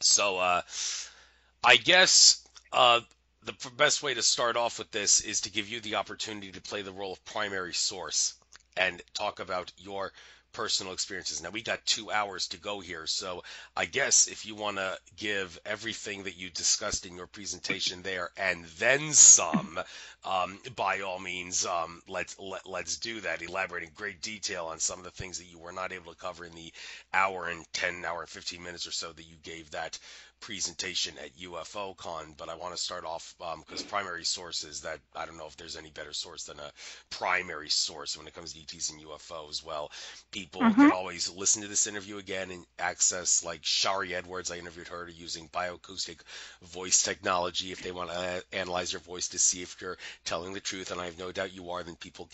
So I guess the best way to start off with this is to give you the opportunity to play the role of primary source and talk about your personal experiences. Now, we got 2 hours to go here, so I guess if you want to give everything that you discussed in your presentation there and then some, by all means, let's do that. Elaborate in great detail on some of the things that you were not able to cover in the hour and 15 minutes or so that you gave that presentation at UFO Con. But I want to start off because primary sources, that I don't know if there's any better source than a primary source when it comes to ETs and UFOs. Well, people Mm-hmm. can always listen to this interview again and access, like Shari Edwards. I interviewed her using bioacoustic voice technology. If they want to analyze your voice to see if you're telling the truth, and I have no doubt you are, then people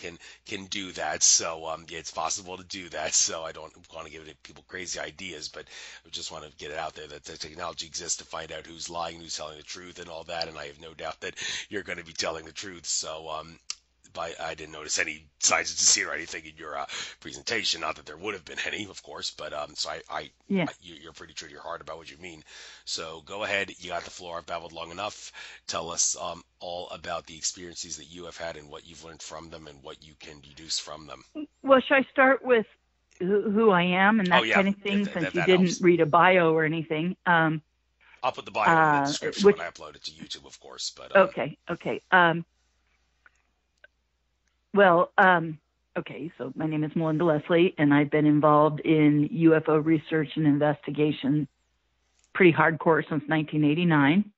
can do that. So yeah, it's possible to do that. So I don't want to give people crazy ideas, but I just want to get it out there that the technology exists to find out who's lying, who's telling the truth, and all that. And I have no doubt that you're going to be telling the truth. So I didn't notice any signs of deceit or anything in your presentation. Not that there would have been any, of course, but so Yeah. you're pretty true to your heart about what you mean. So go ahead. You got the floor. I've babbled long enough. Tell us all about the experiences that you have had and what you've learned from them and what you can deduce from them. Well, should I start with who I am and Oh that yeah, kind of thing, if since you that didn't helps. read a bio or anything? I'll put the bio in the description Which when I upload it to YouTube, of course. But okay. Well, okay. So my name is Melinda Leslie, and I've been involved in UFO research and investigation pretty hardcore since 1989.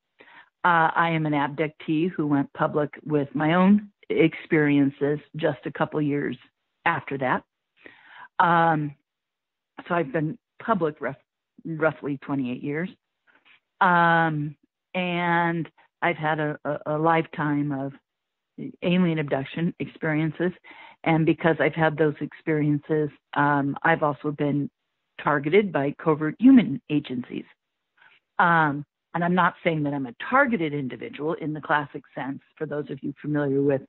I am an abductee who went public with my own experiences just a couple years after that. So I've been public roughly 28 years. And I've had a lifetime of alien abduction experiences. And because I've had those experiences, I've also been targeted by covert human agencies. And I'm not saying that I'm a targeted individual in the classic sense, for those of you familiar with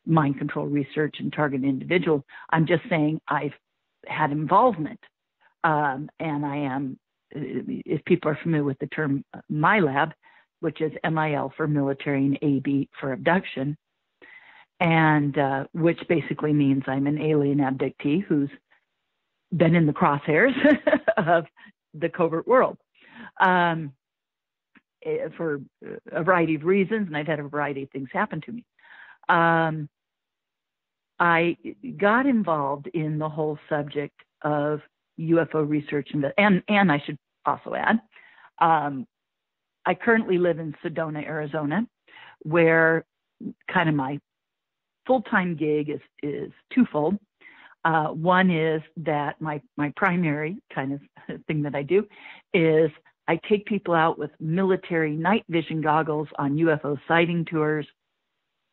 mind control research and targeted individual. I'm just saying I've had involvement. And I am, if people are familiar with the term MILAB, which is MIL for military and AB for abduction, and which basically means I'm an alien abductee who's been in the crosshairs of the covert world for a variety of reasons, and I've had a variety of things happen to me. I got involved in the whole subject of UFO research, and I should also add, I currently live in Sedona, Arizona, where kind of my full-time gig is twofold. One is that my primary kind of thing that I do is I take people out with military night vision goggles on UFO sighting tours.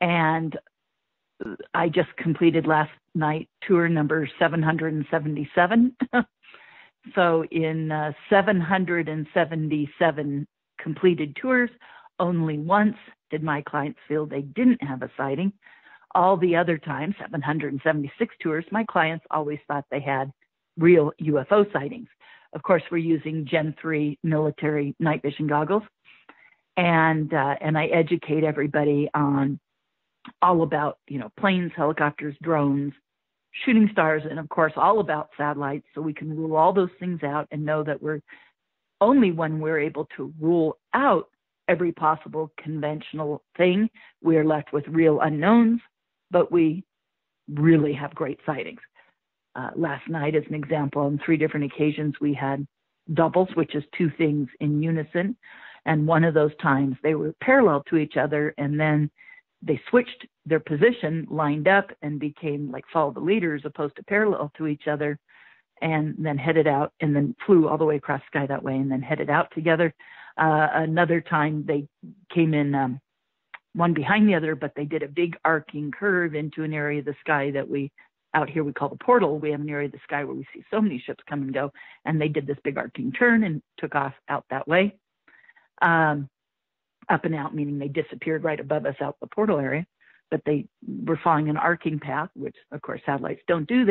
And I just completed last night tour number 777. So in 777 completed tours, only once did my clients feel they didn't have a sighting. All the other times, 776 tours, my clients always thought they had real UFO sightings. Of course, we're using Gen 3 military night vision goggles. And I educate everybody on all about, planes, helicopters, drones, shooting stars, and of course, all about satellites. So we can rule all those things out and know that we're only when we're able to rule out every possible conventional thing, we are left with real unknowns, but we really have great sightings. Last night, as an example, on 3 different occasions, we had doubles, which is 2 things in unison. And one of those times they were parallel to each other, and then they switched their position, lined up, and became like follow the leader as opposed to parallel to each other, and then headed out and then flew all the way across the sky that way and then headed out together. Another time they came in one behind the other, but they did a big arcing curve into an area of the sky that we out here we call the portal. We have an area of the sky where we see so many ships come and go, and they did this big arcing turn and took off out that way. Up and out, meaning they disappeared right above us out the portal area, but they were following an arcing path, which of course satellites don't do.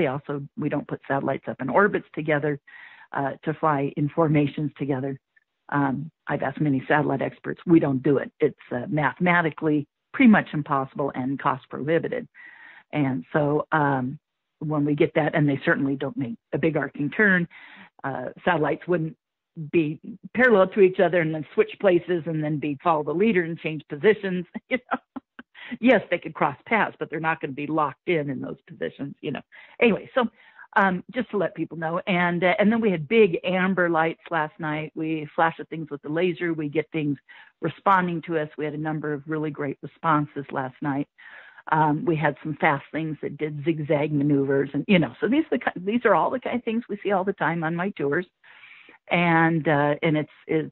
We don't put satellites up in orbits together to fly in formations together. I've asked many satellite experts. We don't do it. It's mathematically pretty much impossible and cost prohibitive. And so when we get that, and they certainly don't make a big arcing turn, satellites wouldn't be parallel to each other and then switch places and then follow the leader and change positions. Yes, they could cross paths, but they're not going to be locked in those positions. Anyway, so just to let people know, and then we had big amber lights last night. We flash at things with the laser. We get things responding to us. We had a number of really great responses last night. We had some fast things that did zigzag maneuvers, and so these are all the kind of things we see all the time on my tours. And it's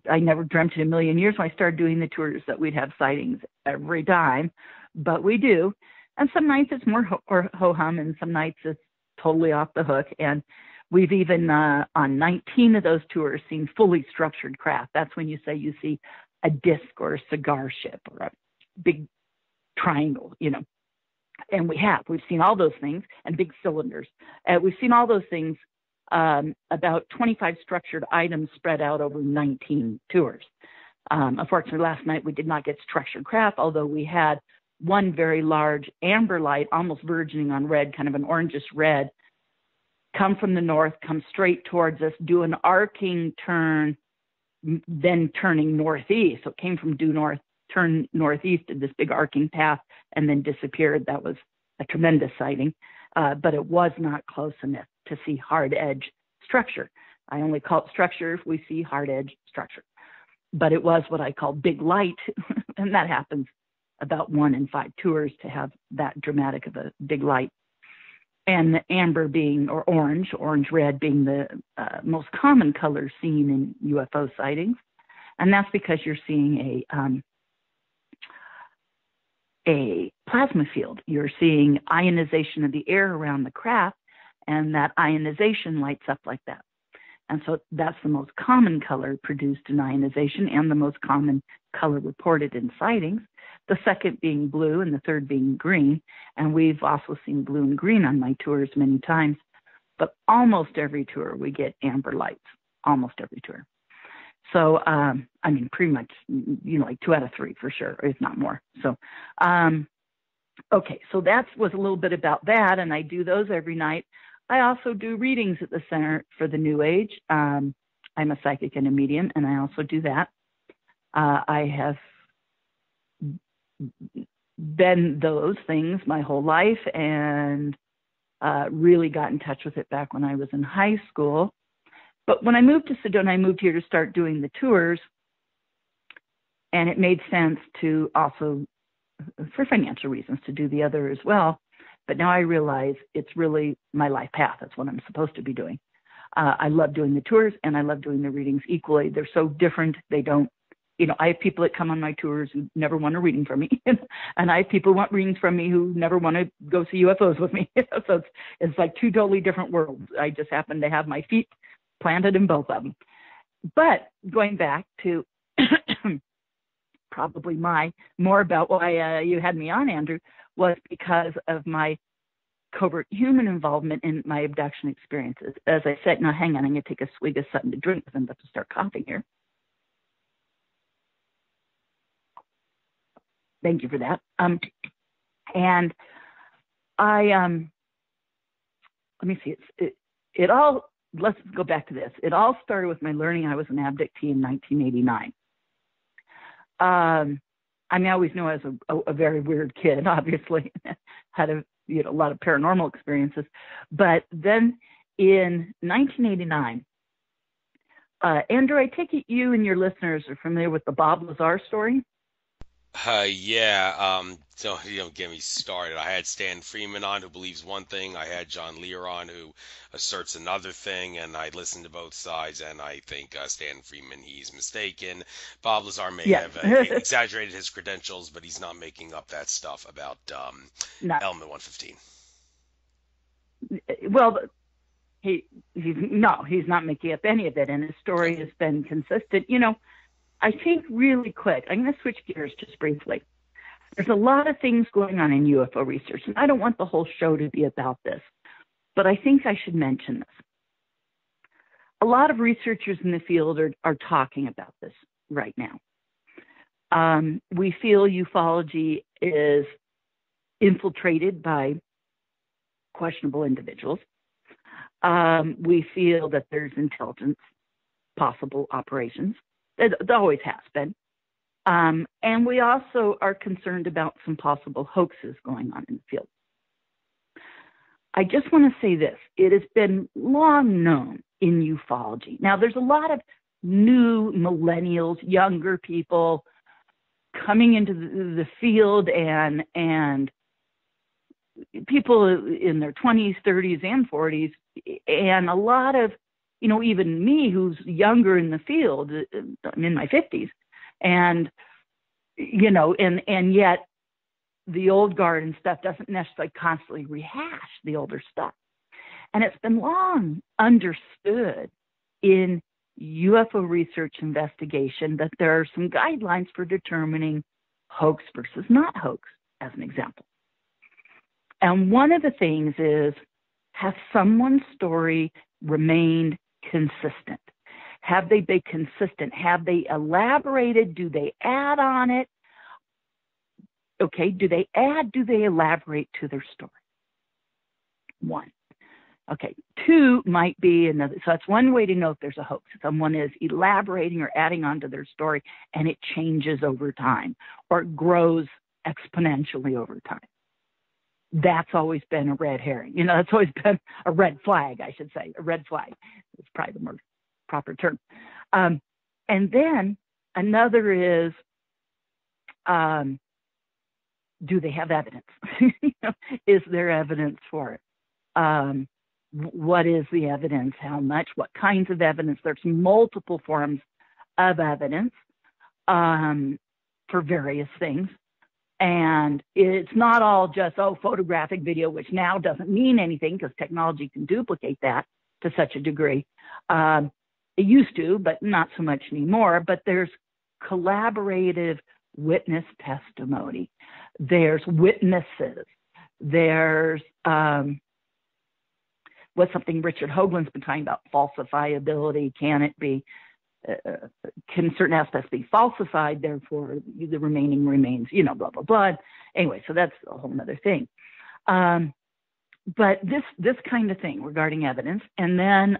I never dreamt in a million years when I started doing the tours that we'd have sightings every time, but we do. And some nights it's more ho-hum, and some nights it's totally off the hook. And we've even on 19 of those tours seen fully structured craft. That's when you say you see a disc or a cigar ship or a big triangle, and we've seen all those things, and big cylinders. We've seen all those things, about 25 structured items spread out over 19 tours. Unfortunately, last night we did not get structured craft, although we had one very large amber light, almost verging on red, kind of an orangish red, come from the north, come straight towards us, do an arcing turn, then turning northeast. So it came from due north, turned northeast, did this big arcing path, and then disappeared. That was a tremendous sighting, but it was not close enough to see hard edge structure. I only call it structure if we see hard edge structure. But it was what I call big light, and that happens about 1 in 5 tours to have that dramatic of a big light. And the amber being, or orange red being the most common color seen in UFO sightings. And that's because you're seeing a plasma field. You're seeing ionization of the air around the craft, and that ionization lights up like that. And so that's the most common color produced in ionization and the most common color reported in sightings, the second being blue and the third being green. And we've also seen blue and green on my tours many times, but almost every tour we get amber lights, almost every tour. So, pretty much, like 2 out of 3 for sure, if not more. So, okay, so that was a little bit about that, and I do those every night. I also do readings at the Center for the New Age. I'm a psychic and a medium, and I also do that. I have been those things my whole life, and really got in touch with it back when I was in high school. But when I moved to Sedona, I moved here to start doing the tours, and it made sense to also, for financial reasons, to do the other as well. But now I realize it's really my life path. That's what I'm supposed to be doing. I love doing the tours, and I love doing the readings equally. They're so different. They don't, I have people that come on my tours who never want a reading from me. And I have people who want readings from me who never want to go see UFOs with me. So it's like 2 totally different worlds. I just happen to have my feet planted in both of them. But going back to probably more about why you had me on, Andrew, was because of my covert human involvement in my abduction experiences. As I said, now hang on, I'm going to take a swig of something to drink because I'm about to start coughing here. Thank you for that. And I, let me see, it all, let's go back to this. It all started with my learning I was an abductee in 1989. I always knew I was a very weird kid, obviously, had a lot of paranormal experiences. But then in 1989, Andrew, I take it you and your listeners are familiar with the Bob Lazar story? Yeah. So don't get me started. I had Stan Freeman on, who believes one thing. I had John Lear on, who asserts another thing, and I listened to both sides, and I think Stan Freeman, he's mistaken. Bob Lazar may have exaggerated his credentials, but he's not making up that stuff about Element 115. Well, he's not making up any of it, and his story has been consistent. I think really quick, I'm going to switch gears just briefly. There's a lot of things going on in UFO research, and I don't want the whole show to be about this, but I think I should mention this. a lot of researchers in the field are talking about this right now. We feel ufology is infiltrated by questionable individuals. We feel that there's intelligence, possible operations. It always has been. And we also are concerned about some possible hoaxes going on in the field. I just want to say this. It has been long known in ufology. Now, there's a lot of new millennials, younger people coming into the field, and people in their 20s, 30s, and 40s, and a lot of, even me who's younger in the field, I'm in my 50s, and, and yet the old guard and stuff doesn't necessarily constantly rehash the older stuff. And it's been long understood in UFO research investigation that there are some guidelines for determining hoax versus not hoax, as an example. And one of the things is, has someone's story remained consistent? Have they been consistent? Have they elaborated? Do they add on it? Okay, do they add? Do they elaborate to their story? One. Okay, two might be another. So that's one way to know if there's a hoax. Someone is elaborating or adding on to their story, and it changes over time or grows exponentially over time. That's always been a red herring. That's always been a red flag, I should say. A red flag is probably the more proper term. And then another is, do they have evidence? Is there evidence for it? What is the evidence? How much? What kinds of evidence? There's multiple forms of evidence for various things. And it's not all just, photographic video, which now doesn't mean anything because technology can duplicate that to such a degree. It used to, but not so much anymore. But there's collaborative witness testimony. There's witnesses. There's what's something Richard Hoagland's been talking about, falsifiability. Can it be, can certain aspects be falsified, therefore the remaining remains, blah, blah, blah. Anyway, so that's a whole other thing. But this kind of thing regarding evidence. And then,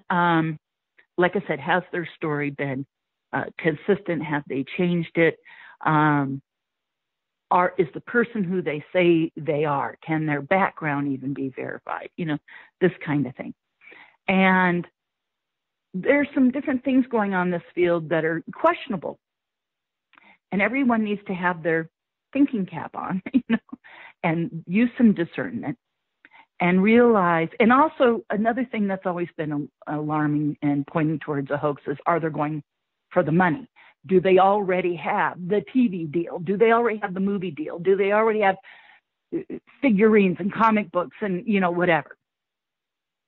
like I said, has their story been consistent? Have they changed it? Is the person who they say they are? Can their background even be verified? This kind of thing. And there's some different things going on in this field that are questionable. And everyone needs to have their thinking cap on, and use some discernment and realize. And also another thing that's always been alarming and pointing towards a hoax is, are they going for the money? Do they already have the TV deal? Do they already have the movie deal? Do they already have figurines and comic books and, whatever?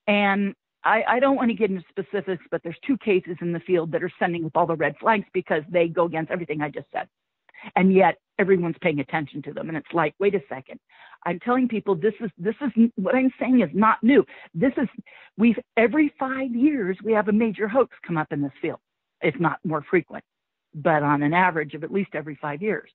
And I don't want to get into specifics, but there's two cases in the field that are sending up all the red flags because they go against everything I just said. And yet everyone's paying attention to them. And it's like, wait a second. I'm telling people this is what I'm saying is not new. Every 5 years, we have a major hoax come up in this field, if not more frequent, but on an average of at least every 5 years.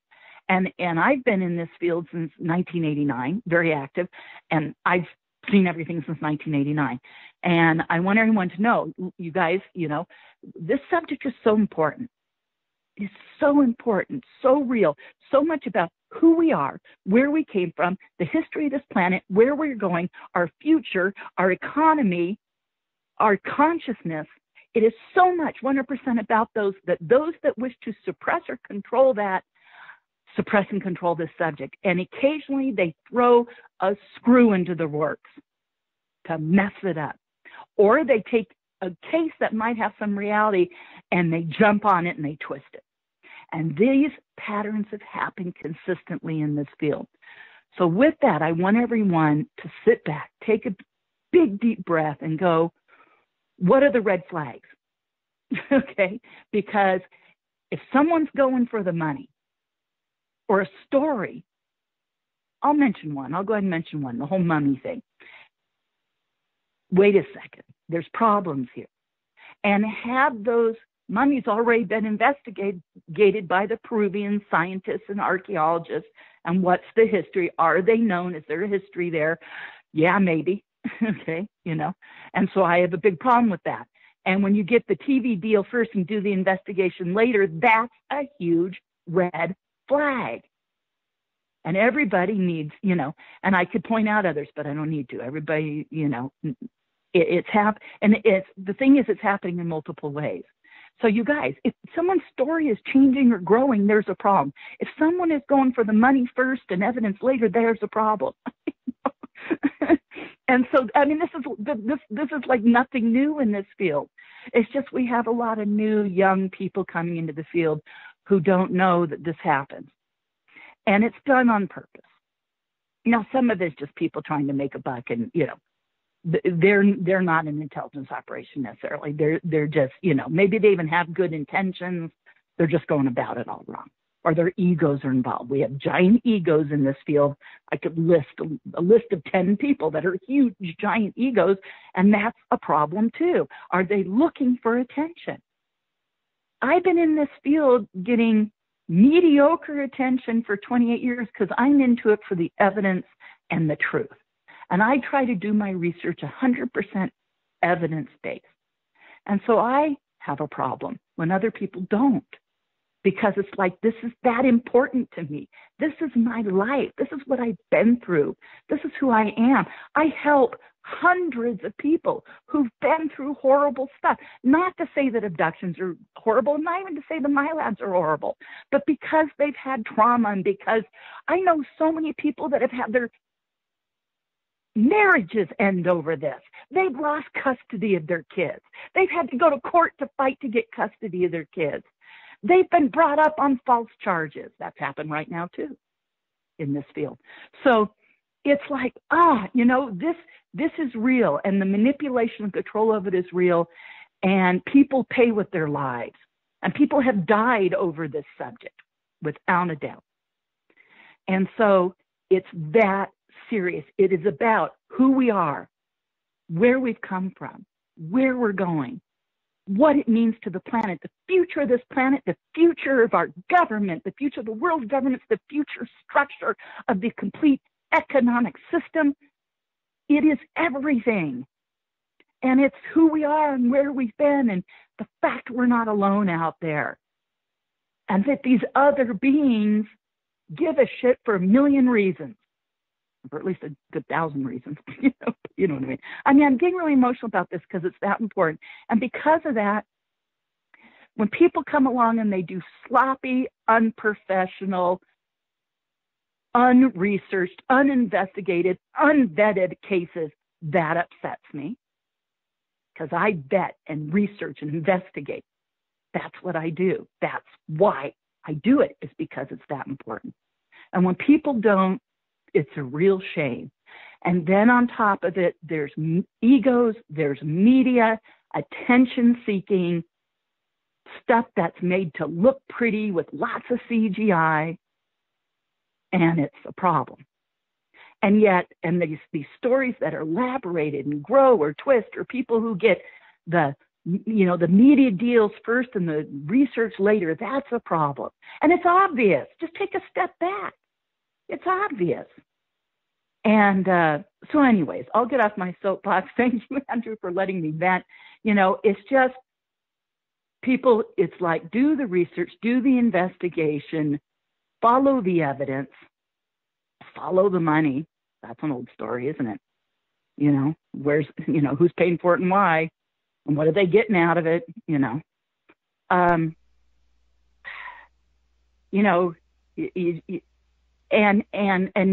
And I've been in this field since 1989, very active, and I've seen everything since 1989. And I want everyone to know, you guys, this subject is so important. It's so important, so real, so much about who we are, where we came from, the history of this planet, where we're going, our future, our economy, our consciousness. It is so much 100% about those that wish to suppress or control that, suppress and control this subject. And occasionally they throw a screw into the works to mess it up. Or they take a case that might have some reality and they jump on it and they twist it. And these patterns have happened consistently in this field. So with that, I want everyone to sit back, take a big, deep breath and go, what are the red flags? Okay? Because if someone's going for the money or a story, I'll mention one. I'll go ahead and mention one, the whole mummy thing. Wait a second. There's problems here. And have those mummies already been investigated by the Peruvian scientists and archaeologists? And what's the history? Are they known? Is there a history there? Yeah, maybe. Okay, And so I have a big problem with that. And when you get the TV deal first and do the investigation later, that's a huge red flag. And everybody needs, and I could point out others, but I don't need to. Everybody, it's the thing is, it's happening in multiple ways. So you guys, if someone's story is changing or growing, there's a problem. If someone is going for the money first and evidence later, there's a problem. And so, I mean, this is like nothing new in this field. It's just we have a lot of new young people coming into the field who don't know that this happens. And it's done on purpose. Now, some of it's just people trying to make a buck, and they're not an intelligence operation necessarily. They're just, maybe they even have good intentions. They're just going about it all wrong, or their egos are involved. We have giant egos in this field. I could list a list of 10 people that are huge, giant egos, and that's a problem too. Are they looking for attention? I've been in this field getting mediocre attention for 28 years because I'm into it for the evidence and the truth. And I try to do my research 100% evidence-based. And so I have a problem when other people don't, because it's like, this is that important to me. This is my life. This is what I've been through. This is who I am. I help hundreds of people who've been through horrible stuff. Not to say that abductions are horrible, not even to say the MILABs are horrible, but because they've had trauma, and because I know so many people that have had their marriages end over this. They've lost custody of their kids. They've had to go to court to fight to get custody of their kids. They've been brought up on false charges. That's happened right now too in this field. So it's like, this is real, and the manipulation and control of it is real, and people pay with their lives, and people have died over this subject without a doubt. And so it's that serious. It is about who we are, where we've come from, where we're going, what it means to the planet, the future of this planet, the future of our government, the future of the world's governments, the future structure of the complete economic system. It is everything. And it's who we are and where we've been, and the fact we're not alone out there. And that these other beings give a shit for a million reasons, or at least a good 1,000 reasons. You know what I mean? I'm getting really emotional about this because it's that important. And because of that, when people come along and they do sloppy, unprofessional, unresearched, uninvestigated, unvetted cases, that upsets me, because I vet and research and investigate. That's what I do. That's why I do it, is because it's that important. And when people don't, it's a real shame. And then on top of it, there's egos, there's media, attention-seeking stuff that's made to look pretty with lots of CGI, and it's a problem. And yet, and these stories that are elaborated and grow or twist, or people who get the media deals first and the research later, that's a problem. And it's obvious. Just take a step back. It's obvious. And so anyways, I'll get off my soapbox. Thank you, Andrew, for letting me vent. It's just people, it's like, do the research, do the investigation, follow the evidence, follow the money. That's an old story, isn't it? Where's, who's paying for it and why, and what are they getting out of it? And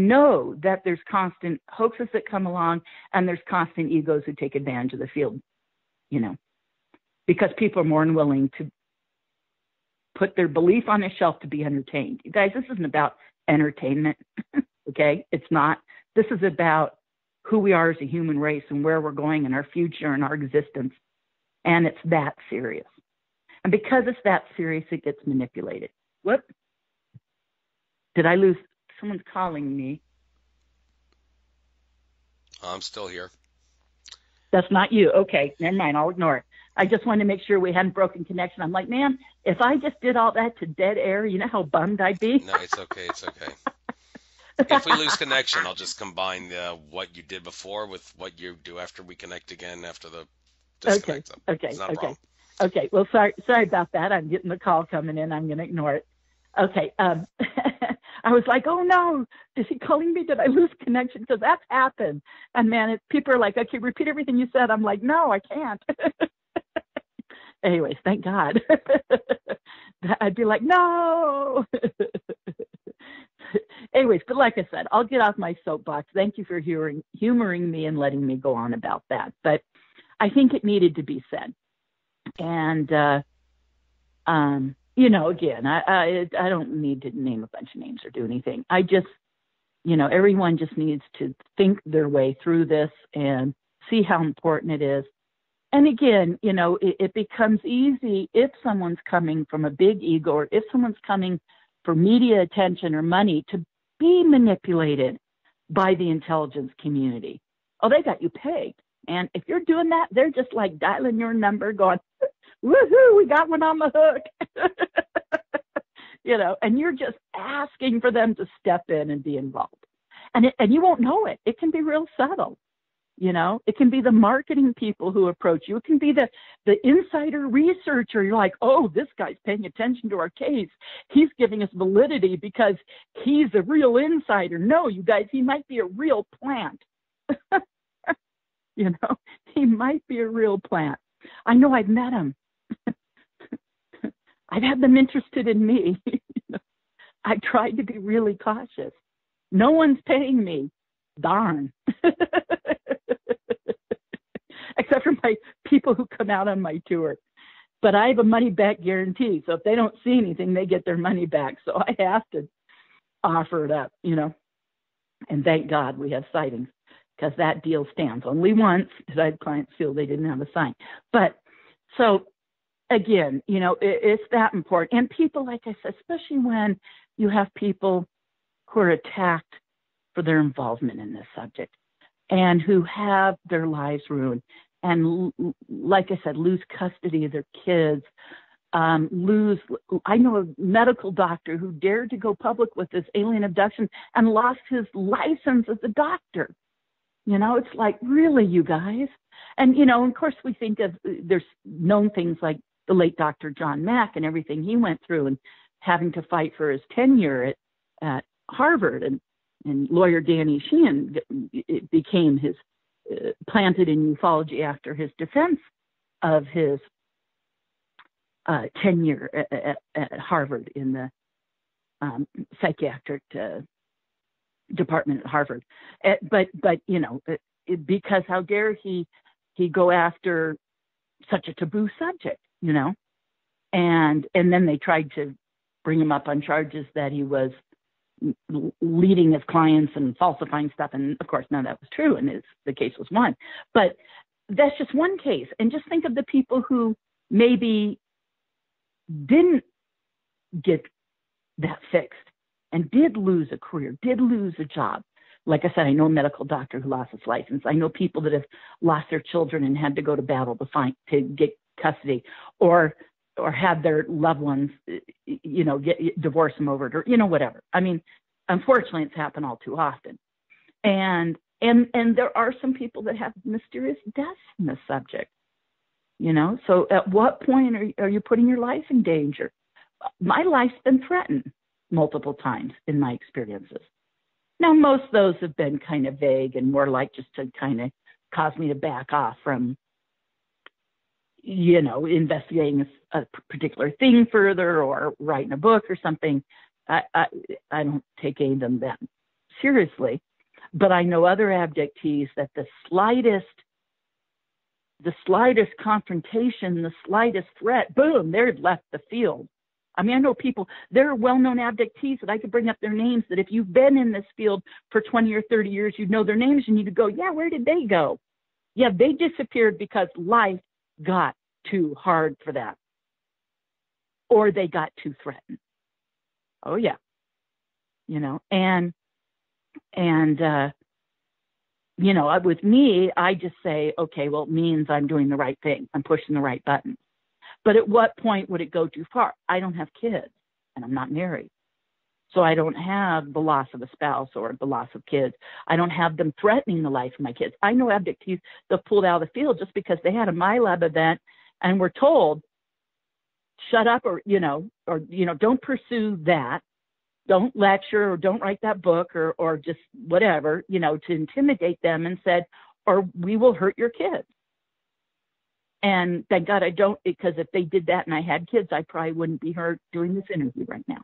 know that there's constant hoaxes that come along, and there's constant egos who take advantage of the field, because people are more than willing to put their belief on a shelf to be entertained. You guys, this isn't about entertainment, okay? It's not. This is about who we are as a human race and where we're going and our future and our existence. And it's that serious. And because it's that serious, it gets manipulated. Whoop. Did I lose? Someone's calling me. I'm still here. That's not you. Okay, never mind. I'll ignore it. I just wanted to make sure we hadn't broken connection. I'm like, man, if I just did all that to dead air, you know how bummed I'd be? No, it's okay. It's okay. If we lose connection, I'll just combine what you did before with what you do after we connect again after the disconnect. Okay. It's not a problem. Okay. Well, sorry about that. I'm getting the call coming in. I'm going to ignore it. Okay. I was like, oh no, is he calling me? Did I lose connection? Because that's happened. And man, people are like, okay, repeat everything you said. I'm like, no, I can't. Anyways, thank God. I'd be like, no. Anyways, but like I said, I'll get off my soapbox. Thank you for humoring me and letting me go on about that. But I think it needed to be said. And, you know, again, I don't need to name a bunch of names or do anything. I just, you know, everyone just needs to think their way through this and see how important it is. And again, you know, it becomes easy if someone's coming from a big ego or if someone's coming for media attention or money to be manipulated by the intelligence community. Oh, they got you pegged. And if you're doing that, they're just like dialing your number going, woohoo, we got one on the hook. You know, and you're just asking for them to step in and be involved. And you won't know it. It can be real subtle. You know, it can be the marketing people who approach you. It can be the insider researcher. You're like, oh, this guy's paying attention to our case. He's giving us validity because he's a real insider. No, you guys, he might be a real plant. You know, he might be a real plant. I know I've met him. I've had them interested in me. I tried to be really cautious. No one's paying me. Darn. Except for my people who come out on my tour. But I have a money back guarantee. So if they don't see anything, they get their money back. So I have to offer it up, you know. And thank God we have sightings because that deal stands. Only once did I have clients feel they didn't have a sign. But so again, you know, it's that important. And people, like I said, especially when you have people who are attacked for their involvement in this subject and who have their lives ruined and, like I said, lose custody of their kids, I know a medical doctor who dared to go public with this alien abduction and lost his license as a doctor. You know, it's like, really, you guys? And, you know, of course, we think of, there's known things like the late Dr. John Mack and everything he went through and having to fight for his tenure at Harvard. And lawyer Danny Sheehan became his, planted in ufology after his defense of his tenure at Harvard in the psychiatric department at Harvard. But you know, because how dare he go after such a taboo subject, you know? And then they tried to bring him up on charges that he was leading his clients and falsifying stuff. And of course, none of that was true. And the case was won. But that's just one case. And just think of the people who maybe didn't get that fixed and did lose a career, did lose a job. Like I said, I know a medical doctor who lost his license. I know people that have lost their children and had to go to battle to get custody, or had their loved ones, you know, divorce them over it, or, you know, whatever. I mean, unfortunately, it's happened all too often. And there are some people that have mysterious deaths in this subject, you know. So at what point are you putting your life in danger? My life's been threatened multiple times in my experiences. Now, most of those have been kind of vague and more like just to kind of cause me to back off from, you know, investigating a particular thing further or writing a book or something. I don't take any of them that seriously, but I know other abductees that the slightest confrontation, the slightest threat, boom, they've left the field. I mean, I know people, there are well-known abductees that I could bring up their names that if you've been in this field for 20 or 30 years, you'd know their names and you'd go, yeah, where did they go? Yeah, they disappeared because life got too hard for them, or they got too threatened. Oh yeah, you know, and with me, I just say, okay, well, it means I'm doing the right thing. I'm pushing the right button. But at what point would it go too far? I don't have kids and I'm not married. So I don't have the loss of a spouse or the loss of kids. I don't have them threatening the life of my kids. I know abductees that pulled out of the field just because they had a MILAB event and were told, shut up or don't pursue that. Don't lecture or don't write that book or just whatever, to intimidate them and said, or we will hurt your kids. And thank God I don't, because if they did that and I had kids, I probably wouldn't be here doing this interview right now.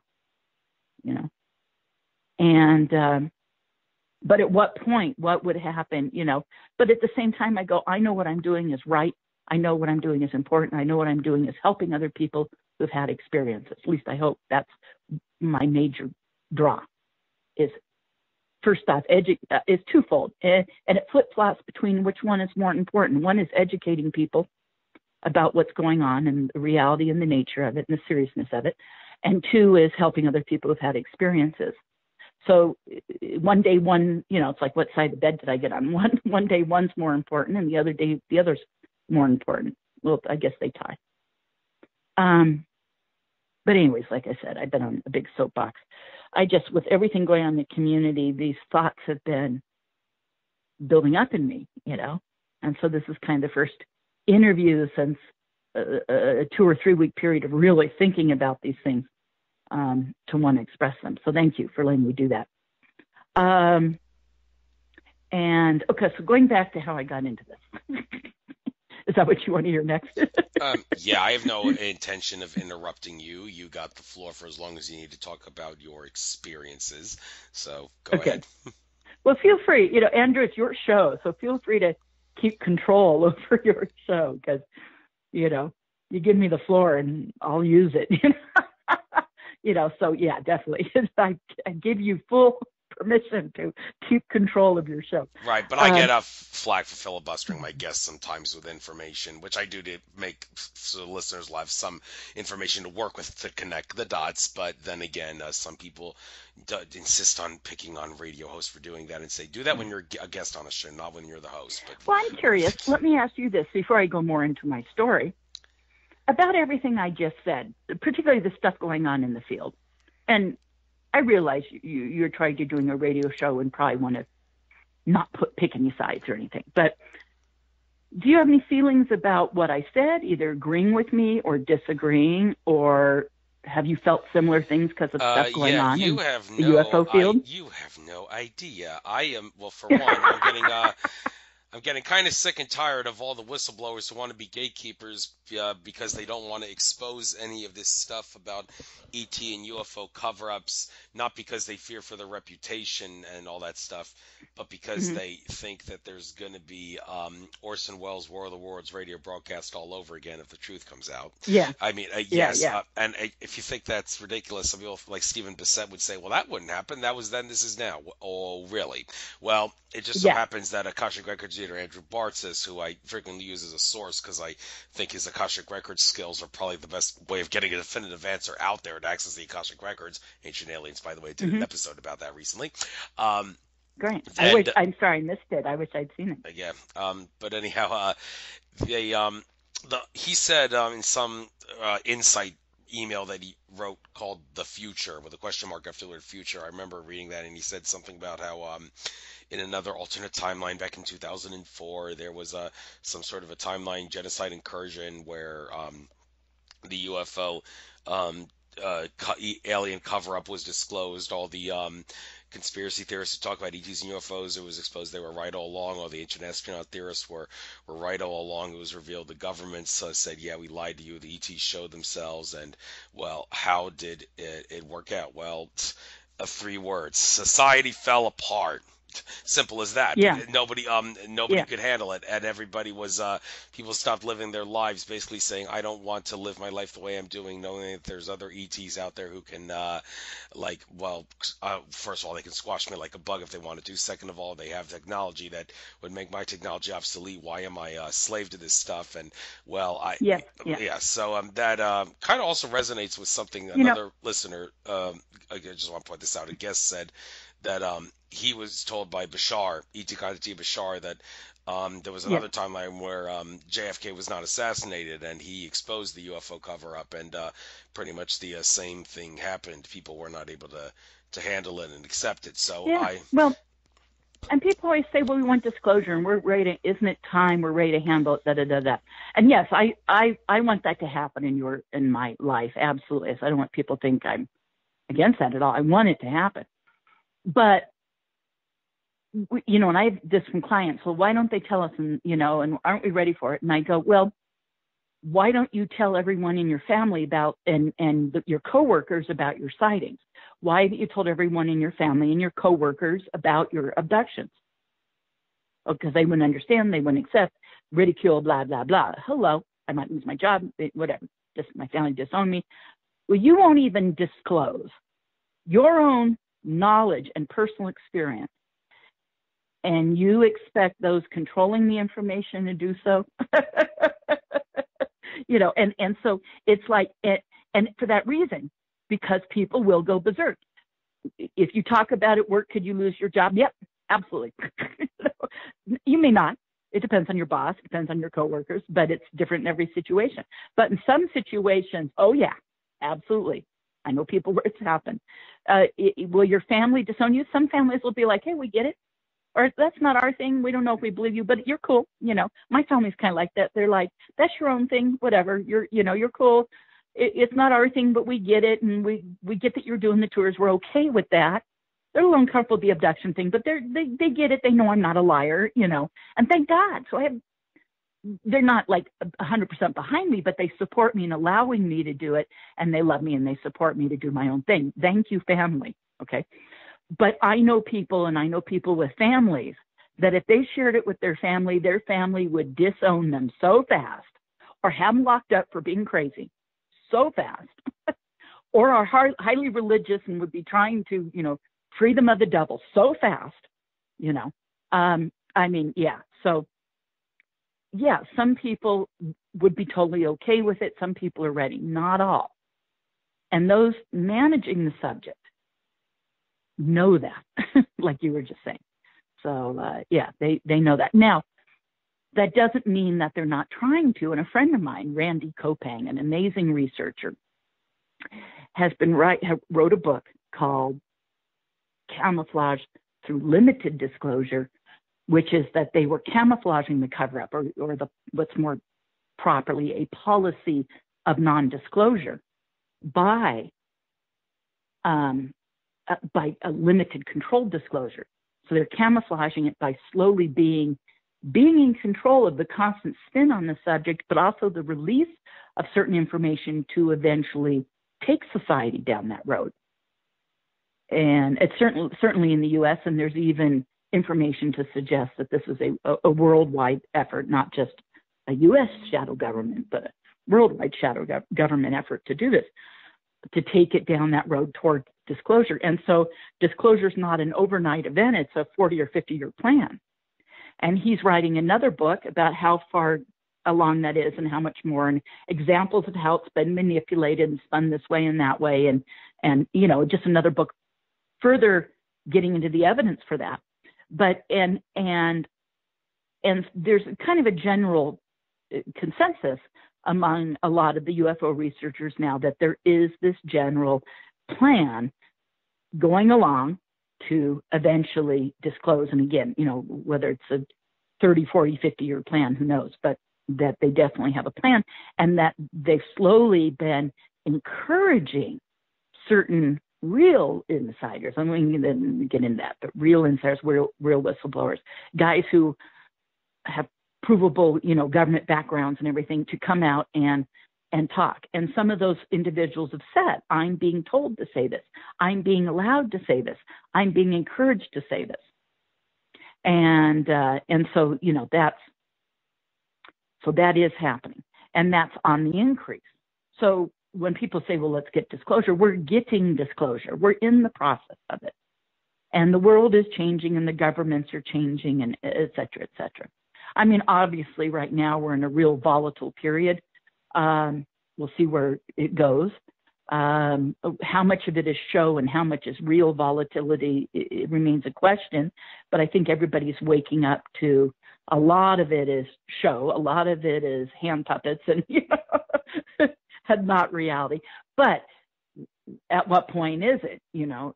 And, but at what point, what would happen, but at the same time I go, I know what I'm doing is right. I know what I'm doing is important. I know what I'm doing is helping other people who've had experiences. At least I hope that's my major draw is first off, is twofold. And it flip-flops between which one is more important. One is educating people about what's going on and the reality and the nature of it and the seriousness of it. And two is helping other people who've had experiences. So one day, it's like, what side of the bed did I get on? One day, one's more important, and the other day, the other's more important. Well, I guess they tie. But anyways, like I said, I've been on a big soapbox. With everything going on in the community, these thoughts have been building up in me, And so this is kind of the first interview since a 2 or 3 week period of really thinking about these things. To want to express them. So thank you for letting me do that. And okay, so going back to how I got into this. Is that what you want to hear next? Yeah, I have no intention of interrupting you. You got the floor for as long as you need to talk about your experiences. So go ahead. Well, feel free. Andrew, it's your show. So feel free to keep control over your show because, you give me the floor and I'll use it. So yeah, definitely. I give you full permission to keep control of your show. Right, but I get a flag for filibustering my guests sometimes with information, which I do to make so listeners will have some information to work with to connect the dots. But then again, some people insist on picking on radio hosts for doing that and say, do that when you're a guest on a show, not when you're the host. But, well, I'm curious. Let me ask you this before I go more into my story. About everything I just said, particularly the stuff going on in the field. And I realize you're trying to doing a radio show and probably want to not pick any sides or anything. But do you have any feelings about what I said, either agreeing with me or disagreeing, or have you felt similar things because of stuff going on in the UFO field? You have no idea. I am, well, for one, I'm getting kind of sick and tired of all the whistleblowers who want to be gatekeepers because they don't want to expose any of this stuff about ET and UFO cover-ups, not because they fear for their reputation and all that stuff, but because they think that there's going to be Orson Welles' War of the Worlds radio broadcast all over again if the truth comes out. Yeah. I mean, yes. Yeah. And if you think that's ridiculous, some people like Stephen Bissett would say, well, that wouldn't happen. That was then, this is now. Oh, really? Well, it just so happens that Akashic Records leader Andrew Bartzis, who I frequently use as a source because I think his Akashic Records skills are probably the best way of getting a definitive answer out there to access the Akashic Records. Ancient Aliens, by the way, did an episode about that recently. Great. I'm sorry I missed it. I wish I'd seen it. Yeah. But anyhow, he said in some insight email that he wrote called The Future with a question mark after the word future. I remember reading that, and he said something about how in another alternate timeline back in 2004 there was some sort of a timeline genocide incursion where the UFO alien cover-up was disclosed. All the conspiracy theorists who talk about ETs and UFOs, it was exposed they were right all along. All the ancient astronaut theorists were right all along. It was revealed the governments said, yeah, we lied to you. The ETs showed themselves. And, well, how did it work out? Well, 3 words. Society fell apart. Simple as that. Yeah. Nobody could handle it, and everybody was people stopped living their lives, basically saying, I don't want to live my life the way I'm doing, knowing that there's other ETs out there who can first of all, they can squash me like a bug if they want to. Second of all, they have technology that would make my technology obsolete. Why am I a slave to this stuff? And well, so that kind of also resonates with something another listener, I just want to point this out, a guest said that he was told by Bashar, E.T. Bashar, that there was Yeah. another timeline where JFK was not assassinated, and he exposed the UFO cover-up, and pretty much the same thing happened. People were not able to handle it and accept it. So Yeah. I, Well, and people always say, well, we want disclosure and we're ready to, isn't it time? We're ready to handle it, da, da, da, da. And yes, I want that to happen in my life. Absolutely. So I don't want people to think I'm against that at all. I want it to happen. But, you know, and I have this from clients, well, why don't they tell us, and, you know, and aren't we ready for it? And I go, well, why don't you tell everyone in your family about, and your coworkers about your sightings? Why haven't you told everyone in your family and your coworkers about your abductions? Oh, because they wouldn't understand, they wouldn't accept, ridicule, blah, blah, blah. Hello, I might lose my job, whatever. Just my family disowned me. Well, you won't even disclose your own knowledge and personal experience, and you expect those controlling the information to do so? You know, and so it's like, and for that reason, because people will go berserk. If you talk about it, work, could you lose your job? Yep, absolutely. You may not. It depends on your boss, it depends on your coworkers, but it's different in every situation. But in some situations, oh yeah, absolutely. I know people where it's happened. Will your family disown you? Some families will be like, hey, we get it. Or that's not our thing. We don't know if we believe you, but you're cool. You know, my family's kind of like that. They're like, that's your own thing, whatever. You're cool. It's not our thing, but we get it. And we get that you're doing the tours. We're okay with that. They're a little uncomfortable with the abduction thing, but they get it. They know I'm not a liar, you know, and thank God. So they're not like 100% behind me, but they support me in allowing me to do it. And they love me and they support me to do my own thing. Thank you, family. Okay. But I know people, and I know people with families, that if they shared it with their family would disown them so fast, or have them locked up for being crazy so fast, or are highly religious and would be trying to, you know, free them of the devil so fast, you know. I mean, yeah. So, yeah, some people would be totally okay with it. Some people are ready. Not all. And those managing the subject know that, like you were just saying. So, yeah, they know that. Now, that doesn't mean that they're not trying to. And a friend of mine, Randy Koppang, an amazing researcher, wrote a book called Camouflage Through Limited Disclosure, which is that they were camouflaging the cover-up, or what's more properly, a policy of non-disclosure by a limited controlled disclosure. So they're camouflaging it by slowly being in control of the constant spin on the subject, but also the release of certain information to eventually take society down that road. And it's certainly in the U.S., and there's even information to suggest that this is a worldwide effort, not just a U.S. shadow government, but a worldwide shadow government effort to do this, to take it down that road toward disclosure. And so disclosure is not an overnight event. It's a 40 or 50-year plan. And he's writing another book about how far along that is and how much more, and examples of how it's been manipulated and spun this way and that way. And you know, just another book further getting into the evidence for that. But, and there's kind of a general consensus among a lot of the UFO researchers now that there is this general plan going along to eventually disclose. And again, you know, whether it's a 30, 40, 50-year plan, who knows, but that they definitely have a plan, and that they've slowly been encouraging certain real insiders. I'm going to get into that, but real insiders, real whistleblowers, guys who have provable, you know, government backgrounds and everything, to come out and talk. And some of those individuals have said, I'm being told to say this. I'm being allowed to say this. I'm being encouraged to say this. And so, you know, that is happening, and that's on the increase. So when people say, well, let's get disclosure, we're getting disclosure. We're in the process of it. And the world is changing, and the governments are changing, and et cetera, et cetera. I mean, obviously, right now we're in a real volatile period. We'll see where it goes. How much of it is show and how much is real volatility, it remains a question. But I think everybody's waking up to a lot of it is show, a lot of it is hand puppets, and and not reality. But at what point is it,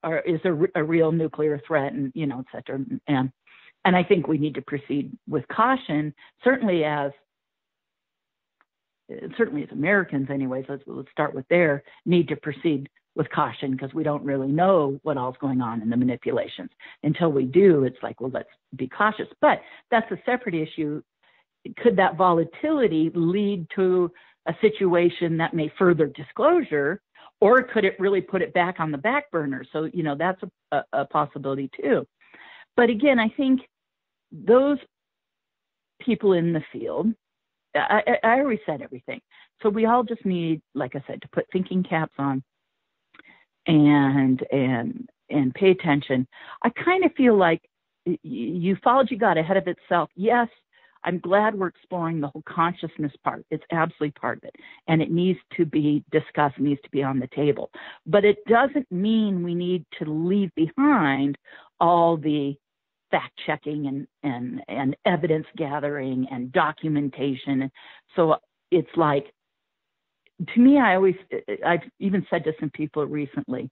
or is there a real nuclear threat, and et cetera? And I think we need to proceed with caution, certainly as Americans anyways. Let's start with there, need to proceed with caution, because we don't really know what all's going on in the manipulations. Until we do, it's like, well, let's be cautious. But that's a separate issue. Could that volatility lead to a situation that may further disclosure, or could it really put it back on the back burner? So, that's a possibility too. But again, I think those people in the field, I already said everything. So we all just need, like I said, to put thinking caps on and pay attention. I kind of feel like ufology got ahead of itself. Yes, I'm glad we're exploring the whole consciousness part. It's absolutely part of it. And it needs to be discussed, needs to be on the table. But it doesn't mean we need to leave behind all the fact-checking and evidence gathering and documentation. So it's like, to me, I've even said to some people recently,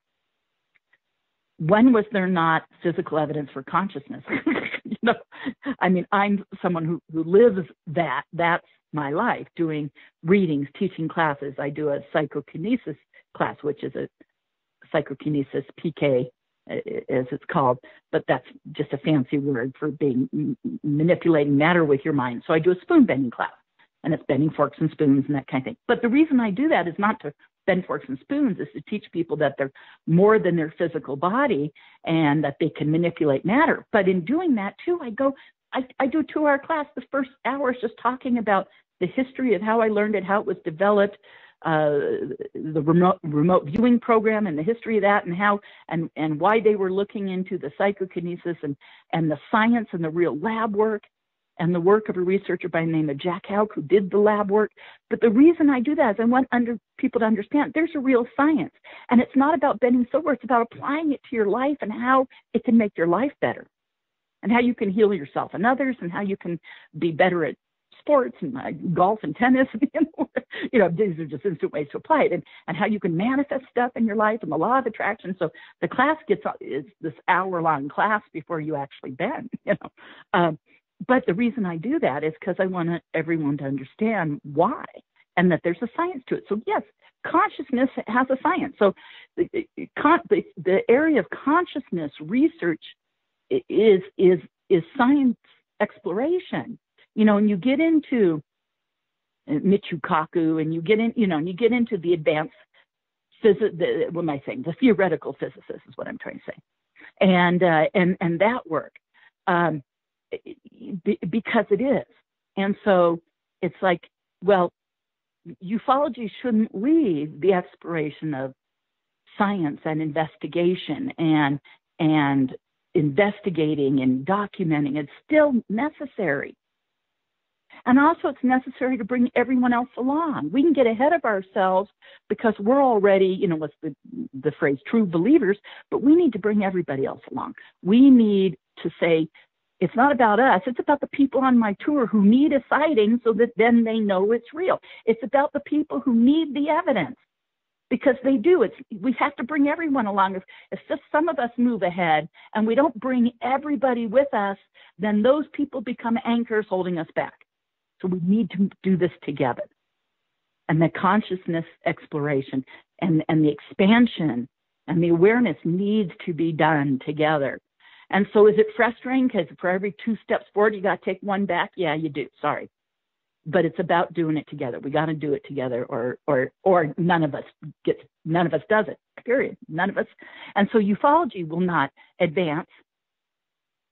when was there not physical evidence for consciousness? I mean, I'm someone who lives that. That's my life, doing readings, teaching classes. I do a psychokinesis class, which is a psychokinesis PK, as it's called, but that's just a fancy word for manipulating matter with your mind. So I do a spoon bending class, and it's bending forks and spoons and that kind of thing. But the reason I do that is not to bend forks and spoons, is to teach people that they're more than their physical body and that they can manipulate matter. But in doing that too, I do a 2-hour class. The first hour is just talking about the history of how I learned it, how it was developed, the remote viewing program and the history of that, and how and why they were looking into the psychokinesis and the science and the real lab work and the work of a researcher by the name of Jack Houck, who did the lab work. But the reason I do that is I want people to understand there's a real science, and it's not about bending silver. It's about applying it to your life and how it can make your life better, and how you can heal yourself and others, and how you can be better at sports and golf and tennis. These are just instant ways to apply it, and how you can manifest stuff in your life and the law of attraction. So the class is this hour-long class before you actually bend. But the reason I do that is because I want everyone to understand why, and that there's a science to it. So yes, consciousness has a science. So the area of consciousness research is science exploration. And you get into Michio Kaku, and you get into the advanced what am I saying? The theoretical physicists is what I'm trying to say, and that work, because it is. And so it's like, well, ufology shouldn't leave the exploration of science and investigation and investigating and documenting. It's still necessary. And also it's necessary to bring everyone else along. We can get ahead of ourselves because we're already, what's the phrase, true believers, but we need to bring everybody else along. We need to say, it's not about us. It's about the people on my tour who need a sighting so that then they know it's real. It's about the people who need the evidence, because they do. We have to bring everyone along. If just some of us move ahead and we don't bring everybody with us, then those people become anchors holding us back. So we need to do this together. And the consciousness exploration and the expansion and the awareness needs to be done together. And so is it frustrating because for every 2 steps forward, you got to take 1 back? Yeah, you do. Sorry. But it's about doing it together. We got to do it together, or none of us does it, period. None of us. And so ufology will not advance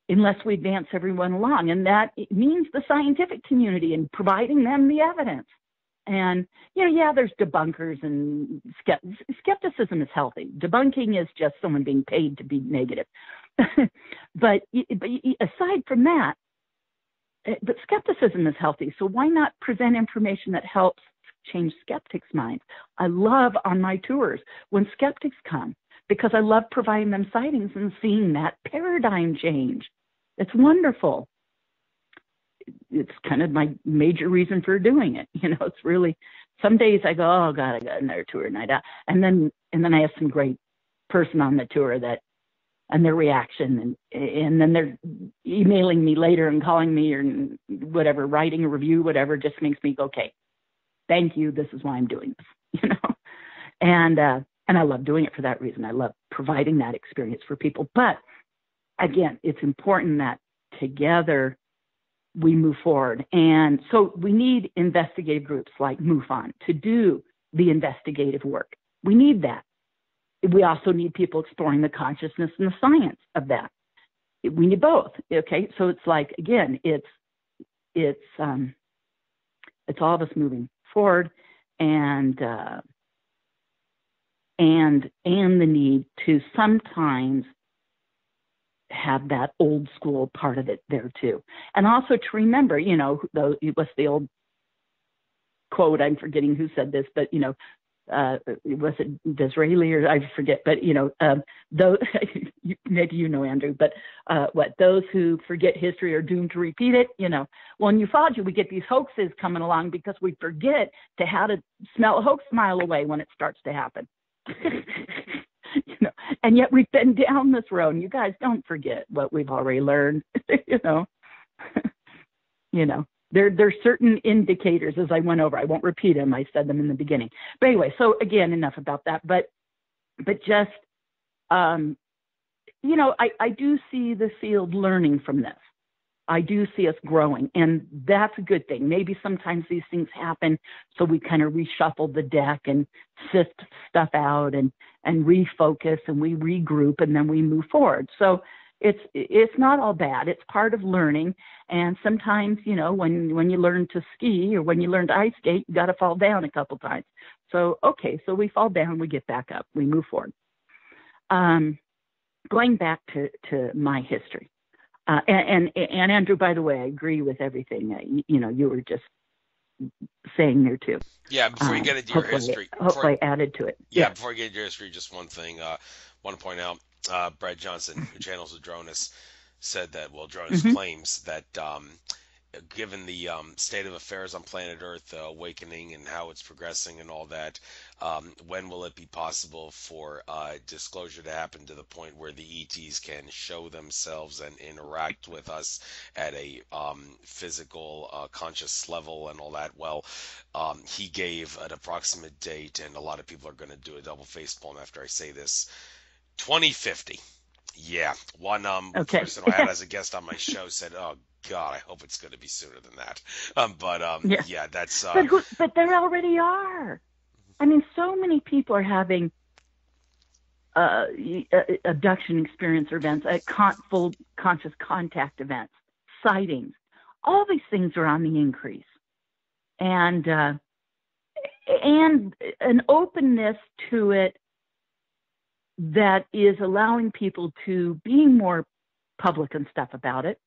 unless we advance everyone along. And that means the scientific community and providing them the evidence. And, there's debunkers, and skepticism is healthy. Debunking is just someone being paid to be negative. but aside from that, but skepticism is healthy. So why not present information that helps change skeptics' minds. I love on my tours when skeptics come because I love providing them sightings and seeing that paradigm change. It's wonderful. It's kind of my major reason for doing it. You know, it's really, some days I go, oh God, I got another tour night out. And then I have some great person on the tour that, and their reaction, and then they're emailing me later and calling me or whatever, writing a review, whatever, just makes me go, okay, thank you. This is why I'm doing this, you know? And I love doing it for that reason. I love providing that experience for people. But again, it's important that together we move forward. And so we need investigative groups like MUFON to do the investigative work. We need that. We also need people exploring the consciousness and the science of that. We need both. Okay, so it's like, again, it's all of us moving forward, and the need to sometimes have that old school part of it there too, and also to remember, you know, what's the old quote? I'm forgetting who said this, but you know. Was it Disraeli or I forget, but you know, those, maybe you know, Andrew, but those who forget history are doomed to repeat it, you know. Well, in ufology, we get these hoaxes coming along because we forget how to smell a hoax a mile away when it starts to happen. You know, and yet we've been down this road, and you guys don't forget what we've already learned, you know. You know. There's certain indicators, as I went over. I won't repeat them. I said them in the beginning. But anyway, so again, enough about that. But just, you know, I do see the field learning from this. I do see us growing, and that's a good thing. Maybe sometimes these things happen, so we kind of reshuffle the deck and sift stuff out and refocus, and we regroup, and then we move forward. So it's not all bad. It's part of learning. And sometimes, you know, when you learn to ski or when you learn to ice skate, you got to fall down a couple times. So, okay, so we fall down, we get back up, we move forward. Going back to my history. And Andrew, by the way, I agree with everything, you know, you were just saying there too. Yeah, before you get into your history. Hopefully I added to it. Yeah, before you get into your history, just one thing I want to point out. Brad Johnson, who channels Adronis, said that, well, Adronis claims that given the state of affairs on planet Earth, awakening and how it's progressing and all that, when will it be possible for disclosure to happen to the point where the ETs can show themselves and interact with us at a physical, conscious level and all that? Well, he gave an approximate date, and a lot of people are going to do a double facepalm after I say this. 2050. Yeah. One person I had as a guest on my show said, oh, God, I hope it's going to be sooner than that. Yeah, that's... But there already are. I mean, so many people are having abduction experience or events, full conscious contact events, sightings. All these things are on the increase. And an openness to it that is allowing people to be more public and stuff about it,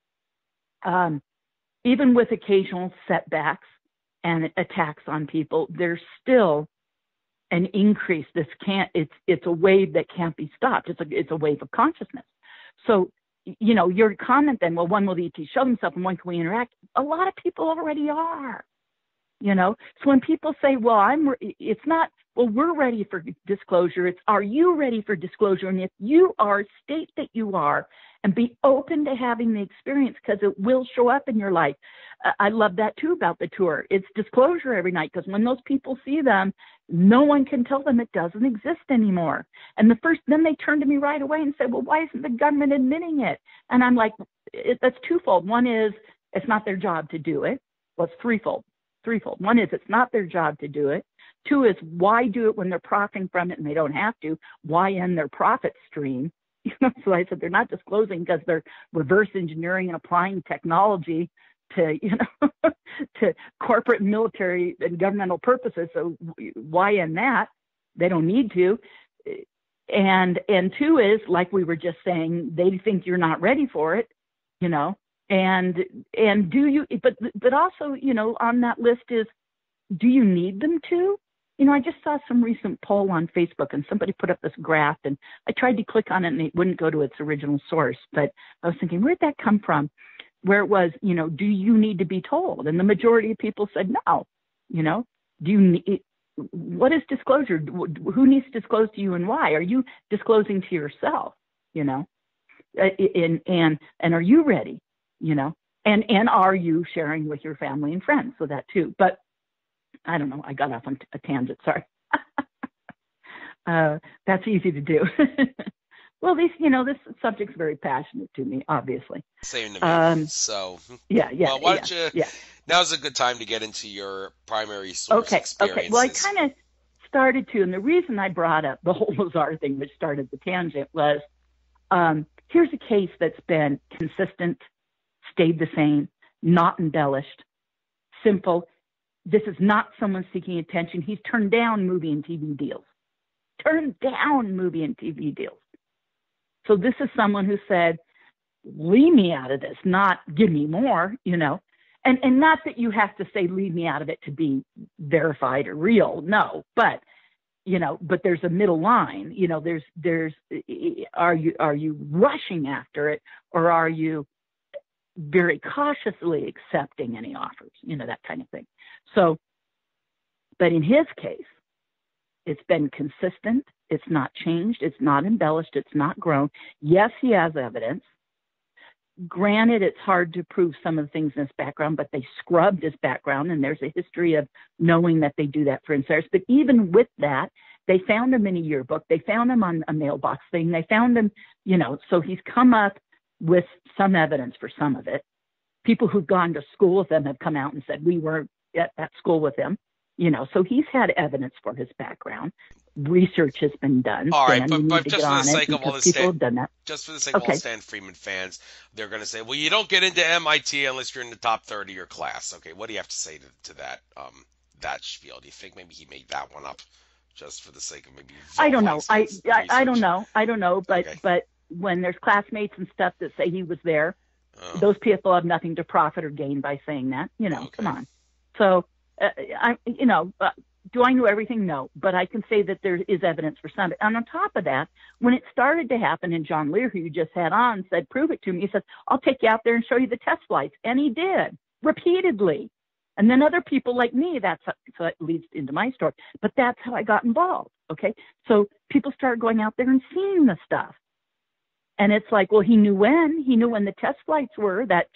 even with occasional setbacks and attacks on people. There's still an increase. It's a wave that can't be stopped. It's a wave of consciousness. So, you know, your comment then, well, when will the ET show themselves and when can we interact? A lot of people already are. You know, so when people say, well, it's not, well, we're ready for disclosure. It's, are you ready for disclosure? And if you are, state that you are and be open to having the experience because it will show up in your life. I love that too about the tour. It's disclosure every night because when those people see them, no one can tell them it doesn't exist anymore. And then they turn to me right away and say, well, why isn't the government admitting it? And I'm like, that's twofold. One is it's not their job to do it. Well, it's threefold. One is it's not their job to do it. Two is why do it when they're profiting from it and they don't have to? Why end their profit stream? You know, so I said they're not disclosing because they're reverse engineering and applying technology to, you know, to corporate, military, and governmental purposes. So why end that? They don't need to. And two is, like we were just saying, they think you're not ready for it, you know. And do you, but also, you know, on that list is, do you need them to? I just saw some recent poll on Facebook, and somebody put up this graph, and I tried to click on it, and it wouldn't go to its original source. But I was thinking, where'd that come from? Where it was, do you need to be told? And the majority of people said no. Do you need? What is disclosure? Who needs to disclose to you, and why? Are you disclosing to yourself? And are you ready? And are you sharing with your family and friends? So that too. But I don't know. I got off on a tangent. Sorry. That's easy to do. Well, this subject's very passionate to me, obviously. Same to me. So, yeah. Well, why don't you? Yeah. Now's a good time to get into your primary source experiences. Okay. Well, I kind of started to, and the reason I brought up the whole Lazar thing, which started the tangent, was here's a case that's been consistent, stayed the same, not embellished, simple. This is not someone seeking attention. He's turned down movie and TV deals. So this is someone who said, leave me out of this, not give me more, And not that you have to say, leave me out of it to be verified or real. No, but there's a middle line. Are you rushing after it, or are you very cautiously accepting any offers, that kind of thing. So, but in his case, it's been consistent. It's not changed. It's not embellished. It's not grown. Yes, he has evidence. Granted, it's hard to prove some of the things in his background, but they scrubbed his background, and there's a history of knowing that they do that for insiders. But even with that, they found him in a yearbook. They found him on a mailbox thing. They found him, so he's come up with some evidence for some of it. People who've gone to school with him have come out and said, we were at school with him, so he's had evidence for his background. Research has been done. All right, but just for the sake of all the Stan Freeman fans, they're going to say, well, you don't get into MIT unless you're in the top 30 of your class. Okay, what do you have to say to that that spiel? Do you think maybe he made that one up just for the sake of maybe? I don't know. I don't know. But when there's classmates and stuff that say he was there, those people have nothing to profit or gain by saying that. Come on. So, do I know everything? No, but I can say that there is evidence for some. And on top of that, when it started to happen, and John Lear, who you just had on, said, prove it to me. He said, I'll take you out there and show you the test flights. And he did, repeatedly. And then other people like me, so it leads into my story. But that's how I got involved, okay? So people started going out there and seeing the stuff. And it's like, well, he knew when the test flights were, that,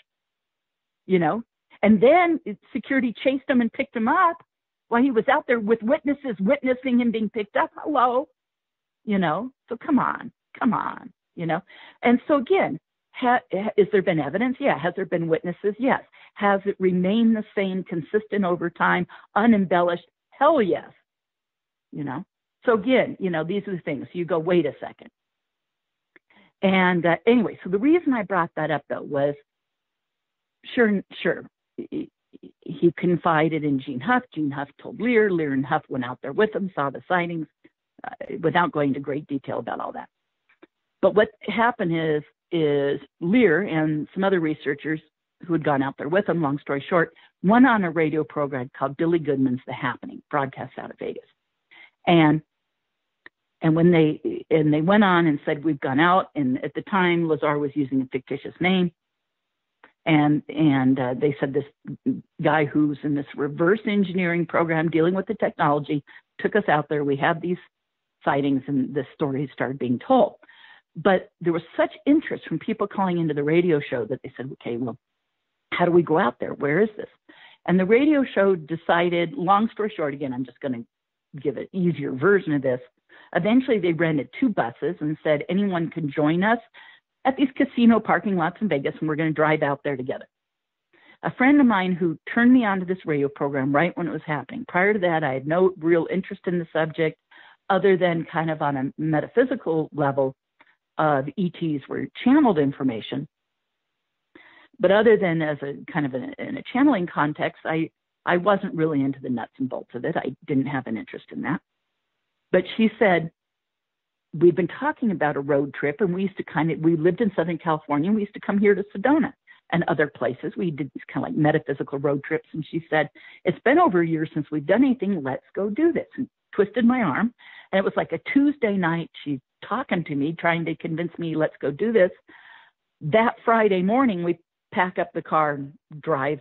and then security chased him and picked him up while he was out there with witnesses witnessing him being picked up. Hello, so come on, And so again, has there been evidence? Yeah. Has there been witnesses? Yes. Has it remained the same, consistent over time, unembellished? Hell yes. So again, these are the things. You go, wait a second. And anyway, so the reason I brought that up, though, was sure, he confided in Gene Huff. Gene Huff told Lear. Lear and Huff went out there with him, saw the sightings, without going into great detail about all that. But what happened is Lear and some other researchers who had gone out there with him, long story short, went on a radio program called Billy Goodman's The Happening, broadcast out of Vegas. And when they went on and said, we've gone out, and at the time, Lazar was using a fictitious name. And they said this guy who's in this reverse engineering program dealing with the technology took us out there. We have these sightings, and this story started being told. But there was such interest from people calling into the radio show that they said, okay, well, how do we go out there? Where is this? And the radio show decided, long story short, again, I'm just going to give an easier version of this. Eventually, they rented 2 buses and said, anyone can join us at these casino parking lots in Vegas, and we're going to drive out there together. A friend of mine who turned me on to this radio program right when it was happening. Prior to that, I had no real interest in the subject other than kind of on a metaphysical level of ETs were channeled information. But other than as a kind of in a channeling context, I wasn't really into the nuts and bolts of it. I didn't have an interest in that. But she said, we've been talking about a road trip, and we lived in Southern California, and we used to come here to Sedona. and other places. We did these kind of like metaphysical road trips. And she said, it's been over a year since we've done anything. Let's go do this. And twisted my arm. And it was like a Tuesday night. She's talking to me, trying to convince me, let's go do this. That Friday morning, we pack up the car and drive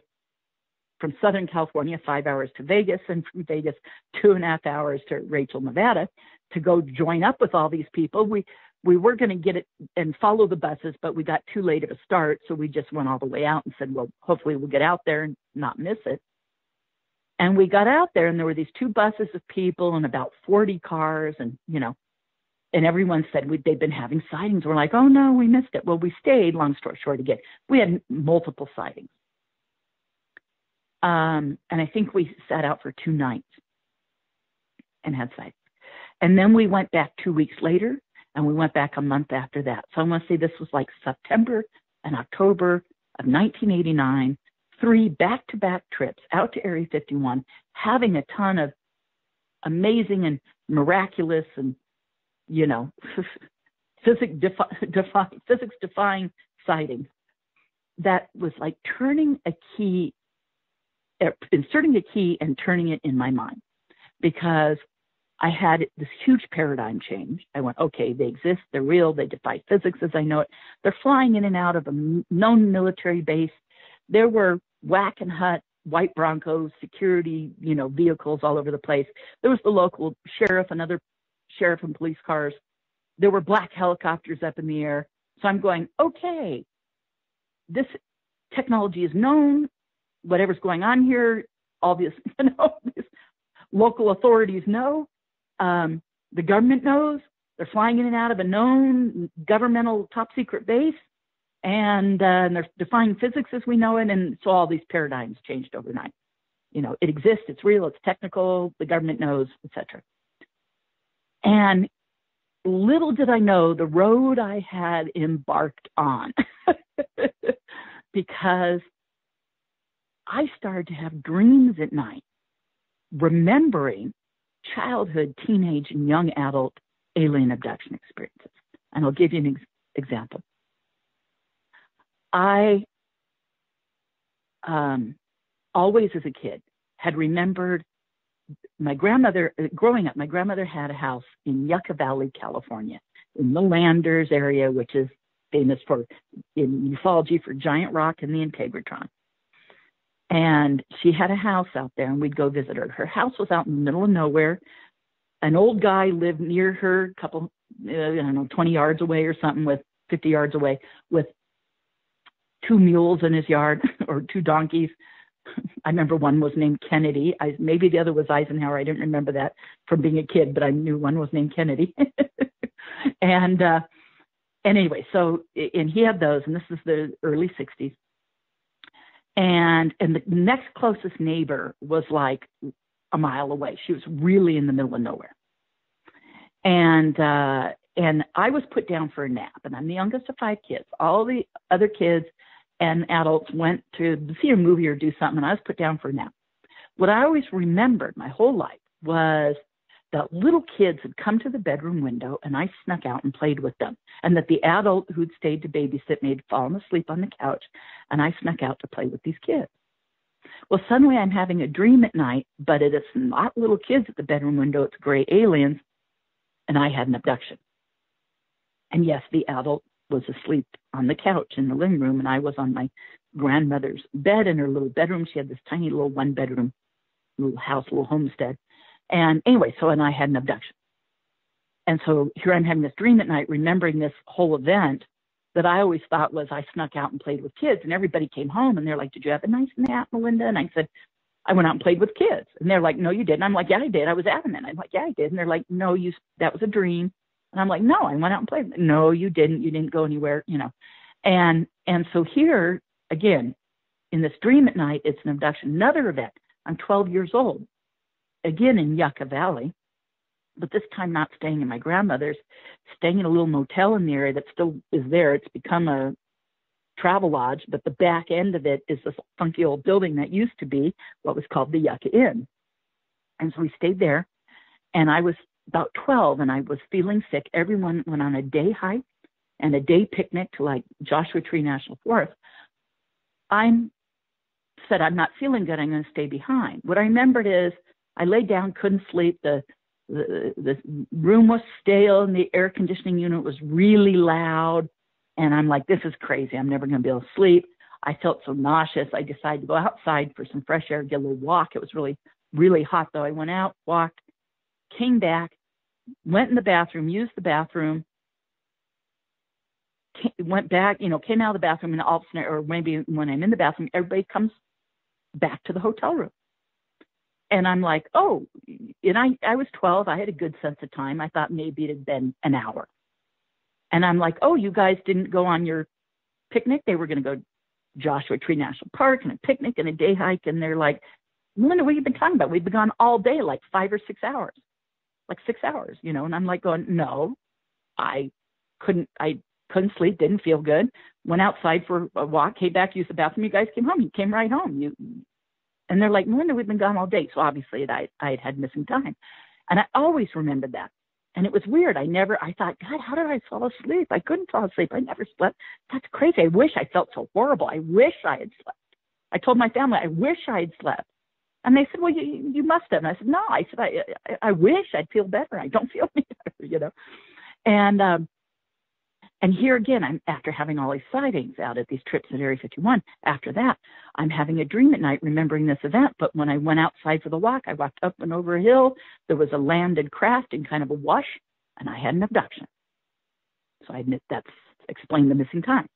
from Southern California, 5 hours to Vegas, and from Vegas, 2.5 hours to Rachel, Nevada, to go join up with all these people. We were going to get it and follow the buses, but we got too late of a start. So we just went all the way out and said, well, hopefully we'll get out there and not miss it. And we got out there, and there were these 2 buses of people and about 40 cars, and, you know, and everyone said they'd been having sightings. We're like, oh no, we missed it. Well, we stayed, long story short again. We had multiple sightings. And I think we sat out for 2 nights and had sightings. And then we went back 2 weeks later, and we went back a month after that. So I want to say this was like September and October of 1989, 3 back-to-back trips out to Area 51, having a ton of amazing and miraculous and, you know, physics-defying sightings. That was like turning a key, inserting a key and turning it in my mind, because I had this huge paradigm change. I went, okay, they exist, they're real, they defy physics as I know it. They're flying in and out of a known military base. There were whack and hut, white Broncos, security, you know, vehicles all over the place. There was the local sheriff and other sheriff and police cars. There were black helicopters up in the air. So I'm going, okay, this technology is known. Whatever's going on here, all these, you know, these local authorities know. The government knows. They're flying in and out of a known governmental top secret base, and they're defying physics as we know it. And so all these paradigms changed overnight. You know, it exists, it's real, it's technical, the government knows, etc. And little did I know the road I had embarked on, because I started to have dreams at night, remembering childhood, teenage, and young adult alien abduction experiences. And I'll give you an example. I always as a kid had remembered my grandmother, growing up, my grandmother had a house in Yucca Valley, California, in the Landers area, which is famous for, in ufology, for giant rock and the integratron. And she had a house out there, and we'd go visit her. Her house was out in the middle of nowhere. An old guy lived near her, a couple, I don't know, 20 yards away or something, with 50 yards away, with 2 mules in his yard, or 2 donkeys. I remember one was named Kennedy. Maybe the other was Eisenhower. I didn't remember that from being a kid, but I knew one was named Kennedy. And anyway, so, and he had those, and this is the early 60s. And the next closest neighbor was like a mile away. She was really in the middle of nowhere. And I was put down for a nap, and I'm the youngest of 5 kids. All the other kids and adults went to see a movie or do something, and I was put down for a nap. What I always remembered my whole life was that little kids had come to the bedroom window, and I snuck out and played with them, and that the adult who'd stayed to babysit me had fallen asleep on the couch, and I snuck out to play with these kids. Well, suddenly I'm having a dream at night, but it is not little kids at the bedroom window, it's gray aliens, and I had an abduction. And yes, the adult was asleep on the couch in the living room, and I was on my grandmother's bed in her little bedroom. She had this tiny little 1-bedroom little house, little homestead. And anyway, and I had an abduction. And so here I'm having this dream at night, remembering this whole event that I always thought was I snuck out and played with kids. And everybody came home, and they're like, did you have a nice nap, Melinda? And I said, I went out and played with kids. And they're like, no, you didn't. I'm like, yeah, I did. I was adamant. I'm like, yeah, I did. And they're like, no, that was a dream. And I'm like, no, I went out and played. No, you didn't. You didn't go anywhere, you know. And so here, again, in this dream at night, it's an abduction. Another event. I'm 12 years old, again in Yucca Valley, but this time not staying in my grandmother's, staying in a little motel in the area that still is there. It's become a travel lodge, but the back end of it is this funky old building that used to be what was called the Yucca Inn. And so we stayed there, and I was about 12, and I was feeling sick. Everyone went on a day hike and a day picnic to like Joshua Tree National Forest. I'm said, I'm not feeling good. I'm going to stay behind. What I remembered is I laid down, couldn't sleep. The room was stale and the air conditioning unit was really loud. And I'm like, this is crazy. I'm never going to be able to sleep. I felt so nauseous. I decided to go outside for some fresh air, get a little walk. It was really, really hot though. I went out, walked, came back, went in the bathroom, used the bathroom, went back, came out of the bathroom, and all of a sudden, or maybe when I'm in the bathroom, everybody comes back to the hotel room. And I'm like, oh, and I was 12. I had a good sense of time. I thought maybe it had been an hour. And I'm like, oh, you guys didn't go on your picnic? They were going to go Joshua Tree National Park and a picnic and a day hike. And they're like, Melinda, what have you been talking about? We've been gone all day, like 5 or 6 hours, like 6 hours, And I'm like going, no, I couldn't sleep, didn't feel good. Went outside for a walk, came back, used the bathroom. You guys came home. You came right home. And they're like, Melinda, we've been gone all day. So obviously I had missing time. And I always remembered that. And it was weird. I thought, God, how did I fall asleep? I couldn't fall asleep. I never slept. That's crazy. I wish I felt so horrible. I wish I had slept. I told my family, I wish I had slept. And they said, well, you must have. And I said, no. I said, I wish I'd feel better. I don't feel any better, And here again, I'm after having all these sightings out at these trips at Area 51. After that, I'm having a dream at night remembering this event. But when I went outside for the walk, I walked up and over a hill. There was a landed craft in kind of a wash, and I had an abduction. So I admit that's explained the missing time.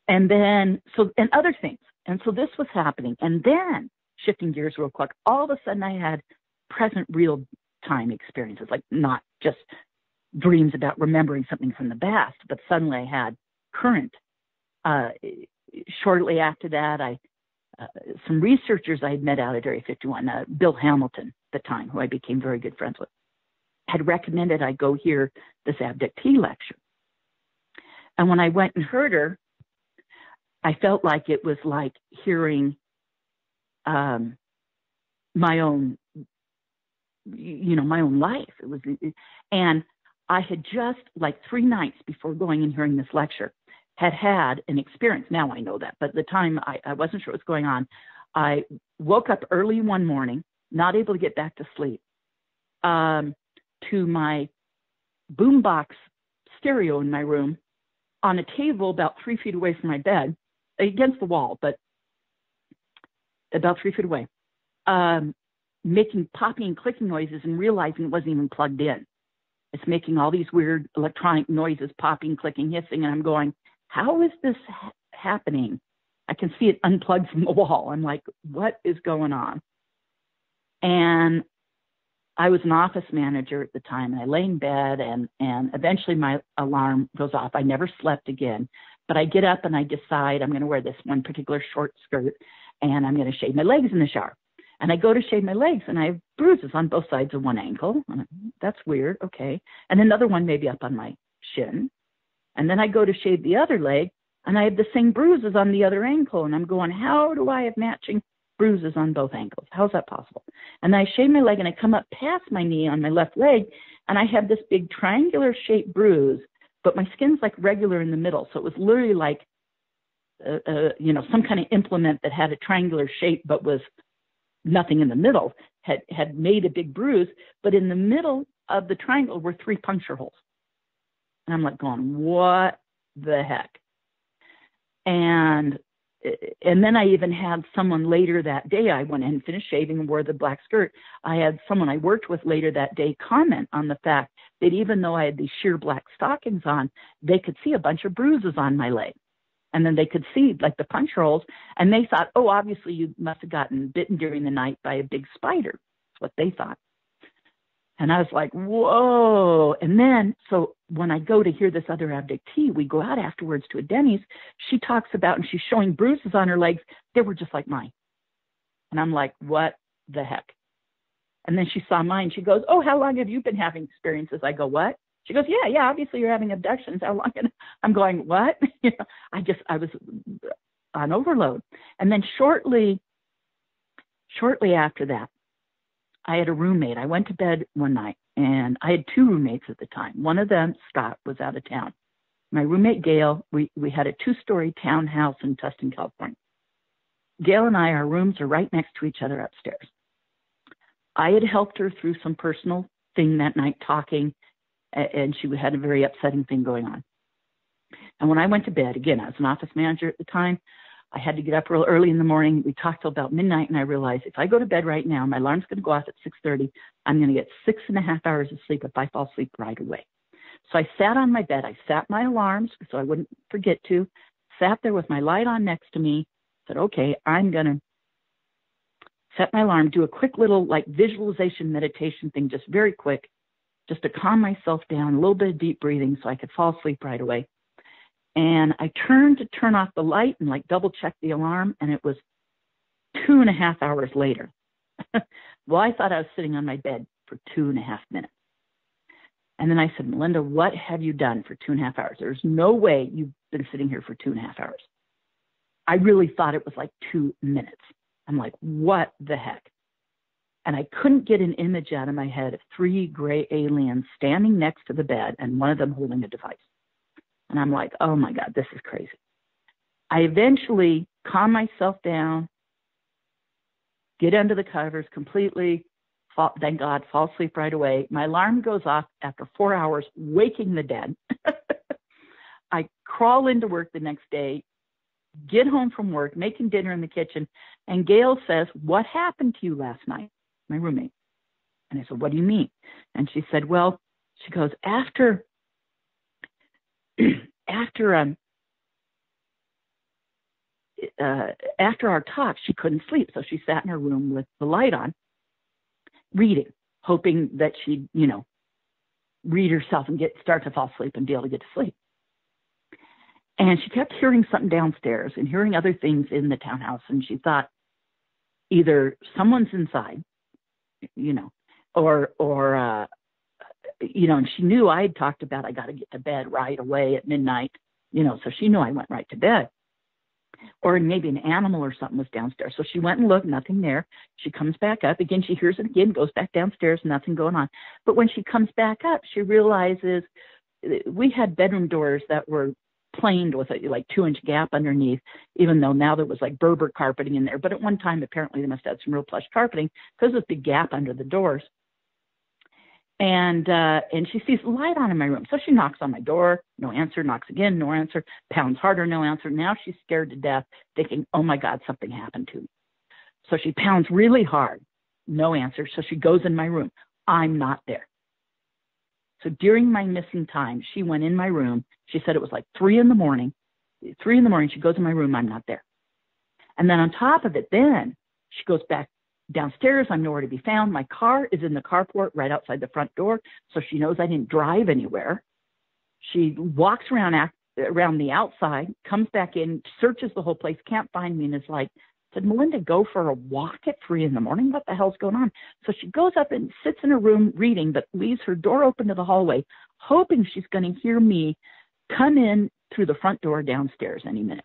And then, and other things. And so this was happening. And then, shifting gears real quick, all of a sudden I had present real-time experiences, like not just dreams about remembering something from the past, but suddenly I had current. Shortly after that, some researchers I had met out at Area 51, Bill Hamilton at the time, who I became very good friends with, had recommended I go hear this abductee lecture. And when I went and heard her, I felt like it was like hearing my own life. It was, and I had just, like 3 nights before going and hearing this lecture, had an experience. Now I know that, but at the time I wasn't sure what was going on. I woke up early one morning, not able to get back to sleep, to my boombox stereo in my room on a table about 3 feet away from my bed, against the wall, but about 3 feet away, making popping and clicking noises and realizing it wasn't even plugged in. It's making all these weird electronic noises, popping, clicking, hissing, and I'm going, how is this happening? I can see it unplugged from the wall. I'm like, what is going on? And I was an office manager at the time, and I lay in bed, and eventually my alarm goes off. I never slept again, but I get up and I decide I'm going to wear this one particular short skirt, and I'm going to shave my legs in the shower. And I go to shave my legs, and I have bruises on both sides of one ankle. That's weird. Okay. And another one maybe up on my shin. And then I go to shave the other leg, and I have the same bruises on the other ankle. And I'm going, how do I have matching bruises on both ankles? How's that possible? And I shave my leg, and I come up past my knee on my left leg, and I have this big triangular shaped bruise, but my skin's like regular in the middle. So it was literally like, some kind of implement that had a triangular shape, but was nothing in the middle, had made a big bruise, but in the middle of the triangle were 3 puncture holes. And I'm like going, what the heck? And then I even had someone later that day, I went in and finished shaving and wore the black skirt. I had someone I worked with later that day comment on the fact that even though I had these sheer black stockings on, they could see a bunch of bruises on my leg. And then they could see like the puncture holes, and they thought, oh, obviously you must have gotten bitten during the night by a big spider. That's what they thought. And I was like, whoa. And then, so when I go to hear this other abductee, we go out afterwards to a Denny's. She talks about, and she's showing bruises on her legs. They were just like mine. And I'm like, what the heck? And then she saw mine. She goes, oh, how long have you been having experiences? I go, what? She goes, yeah, obviously you're having abductions. How long? I'm going, what? I was on overload. And then shortly after that, I had a roommate. I went to bed one night, and I had 2 roommates at the time. One of them, Scott, was out of town. My roommate, Gail, we had a 2-story townhouse in Tustin, California. Gail and I, our rooms are right next to each other upstairs. I had helped her through some personal thing that night, talking, and she had a very upsetting thing going on. And when I went to bed, again, I was an office manager at the time, I had to get up real early in the morning. We talked till about midnight, and I realized if I go to bed right now, my alarm's going to go off at 6:30. I'm going to get 6.5 hours of sleep if I fall asleep right away. So I sat on my bed. I set my alarms so I wouldn't forget to, sat there with my light on next to me, said, okay, I'm going to set my alarm, do a quick little like visualization meditation thing, just very quick, just to calm myself down, a little bit of deep breathing so I could fall asleep right away. And I turned to turn off the light and like double check the alarm, and it was 2.5 hours later. Well, I thought I was sitting on my bed for 2.5 minutes. And then I said, Melinda, what have you done for 2.5 hours? There's no way you've been sitting here for 2.5 hours. I really thought it was like 2 minutes. I'm like, what the heck? And I couldn't get an image out of my head of 3 gray aliens standing next to the bed and one of them holding a device. And I'm like, oh my God, this is crazy. I eventually calm myself down, get under the covers completely, thank God, fall asleep right away. My alarm goes off after 4 hours, waking the dead. I crawl into work the next day, get home from work, making dinner in the kitchen, and Gail says, what happened to you last night? My roommate. And I said, what do you mean? And she said, well, she goes, after our talk, she couldn't sleep. So she sat in her room with the light on, reading, hoping that she'd, read herself and start to fall asleep and be able to get to sleep. And she kept hearing something downstairs and hearing other things in the townhouse. And she thought either someone's inside, and she knew I had talked about I got to get to bed right away at midnight, so she knew I went right to bed. Or maybe an animal or something was downstairs. So she went and looked, nothing there. She comes back up. Again, she hears it again, goes back downstairs, nothing going on. But when she comes back up, she realizes we had bedroom doors that were planed with a 2-inch gap underneath, even though now there was like Berber carpeting in there. But at one time, apparently they must have had some real plush carpeting because of the big gap under the doors. And she sees the light on in my room. So she knocks on my door, no answer, knocks again, no answer, pounds harder, no answer. Now she's scared to death, thinking, oh my God, something happened to me. So she pounds really hard, no answer. So she goes in my room. I'm not there. So during my missing time, she went in my room. She said it was like 3 in the morning. 3 in the morning, she goes in my room. I'm not there. And then on top of it, then she goes back downstairs. I'm nowhere to be found. My car is in the carport right outside the front door, so she knows I didn't drive anywhere. She walks around the outside, comes back in, searches the whole place, can't find me, and is like, said, Melinda, go for a walk at 3 in the morning? What the hell's going on? So she goes up and sits in her room reading, but leaves her door open to the hallway, hoping she's going to hear me come in through the front door downstairs any minute.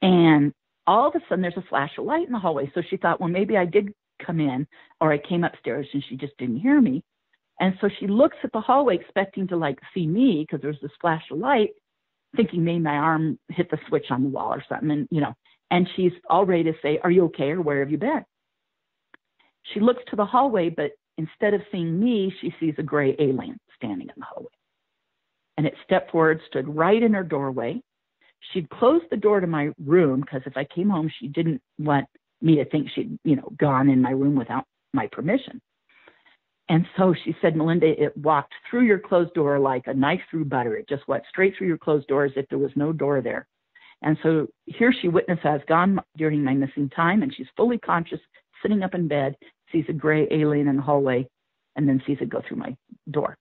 And all of a sudden, there's a flash of light in the hallway. So she thought, well, maybe I did come in, or I came upstairs and she just didn't hear me. And so she looks at the hallway expecting to see me because there's this flash of light, thinking maybe my arm hit the switch on the wall or something. And she's all ready to say, are you okay? Or where have you been? She looks to the hallway, but instead of seeing me, she sees a gray alien standing in the hallway. And it stepped forward, stood right in her doorway. She'd closed the door to my room because if I came home, she didn't want me to think she'd, gone in my room without my permission. And so she said, Melinda, it walked through your closed door like a knife through butter. It just went straight through your closed door as if there was no door there. And so here she witnessed I was gone during my missing time, and she's fully conscious, sitting up in bed, sees a gray alien in the hallway, and then sees it go through my door.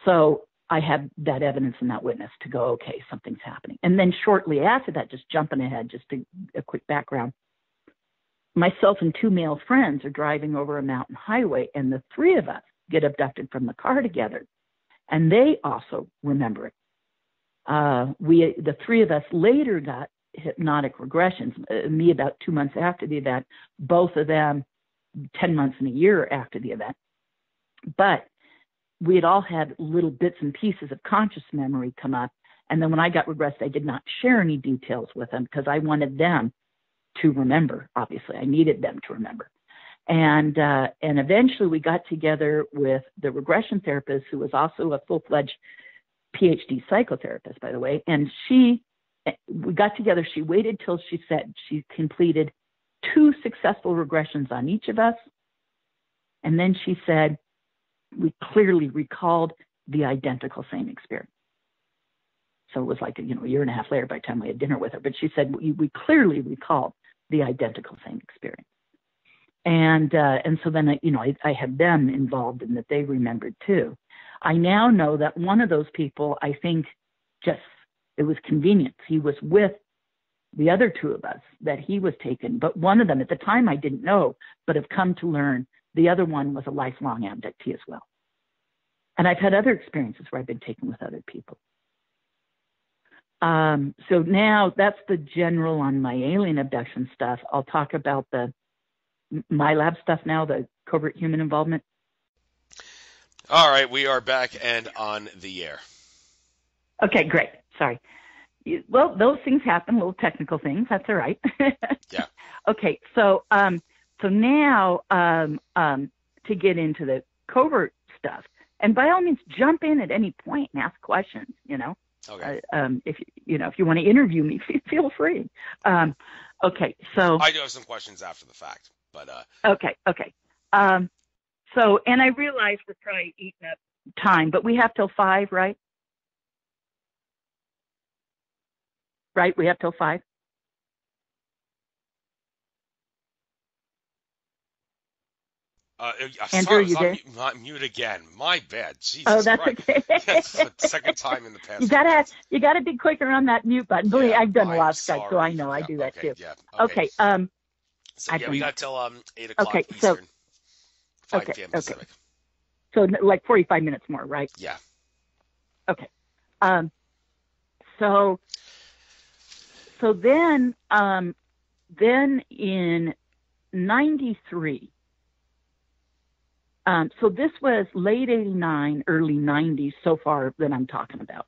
So I had that evidence and that witness to go, okay, something's happening. And then shortly after that, just jumping ahead, just a quick background, myself and 2 male friends are driving over a mountain highway, and the 3 of us get abducted from the car together, and they also remember it. The 3 of us later got hypnotic regressions, me about 2 months after the event, both of them 10 months and a year after the event. But we had all had little bits and pieces of conscious memory come up, And then when I got regressed, I did not share any details with them because I wanted them to remember. Obviously, I needed them to remember. And eventually we got together with the regression therapist, who was also a full-fledged PhD psychotherapist, by the way. And we got together. She waited till she said she completed 2 successful regressions on each of us. And then she said, we clearly recalled the identical same experience. So it was like, a year and a half later by the time we had dinner with her. But she said, we clearly recalled the identical same experience. And so then, I had them involved in that. They remembered too. I now know that one of those people, I think it was convenience. He was with the other 2 of us that he was taken. But one of them, at the time I didn't know, but have come to learn, the other one was a lifelong abductee as well. And I've had other experiences where I've been taken with other people. So now that's the general on my alien abduction stuff. I'll talk about the MILAB stuff now, the covert human involvement. All right, we are back and on the air. Okay, great. Sorry. Well, those things happen, little technical things. That's all right. Yeah. Okay, so now to get into the covert stuff, and by all means, jump in at any point and ask questions. Okay. If you want to interview me, feel free. Okay, so I do have some questions after the fact, but Okay. So, and I realize we're probably eating up time, but we have till 5, right? Right, we have till 5. Andrew, sorry, you there? I'm mute again. My bad. Jesus Oh, that's Christ. okay. That's the second time in the past. You gotta be quicker on that mute button. Believe me, I've done a lot of Skype, so I know. Yeah, I do that too. Yeah. Okay. So we got till 8 o'clock Okay, Eastern, 5 p.m. Pacific. So like 45 minutes more, right? Yeah. Okay. So then in 93. So this was late 89, early 90s so far that I'm talking about.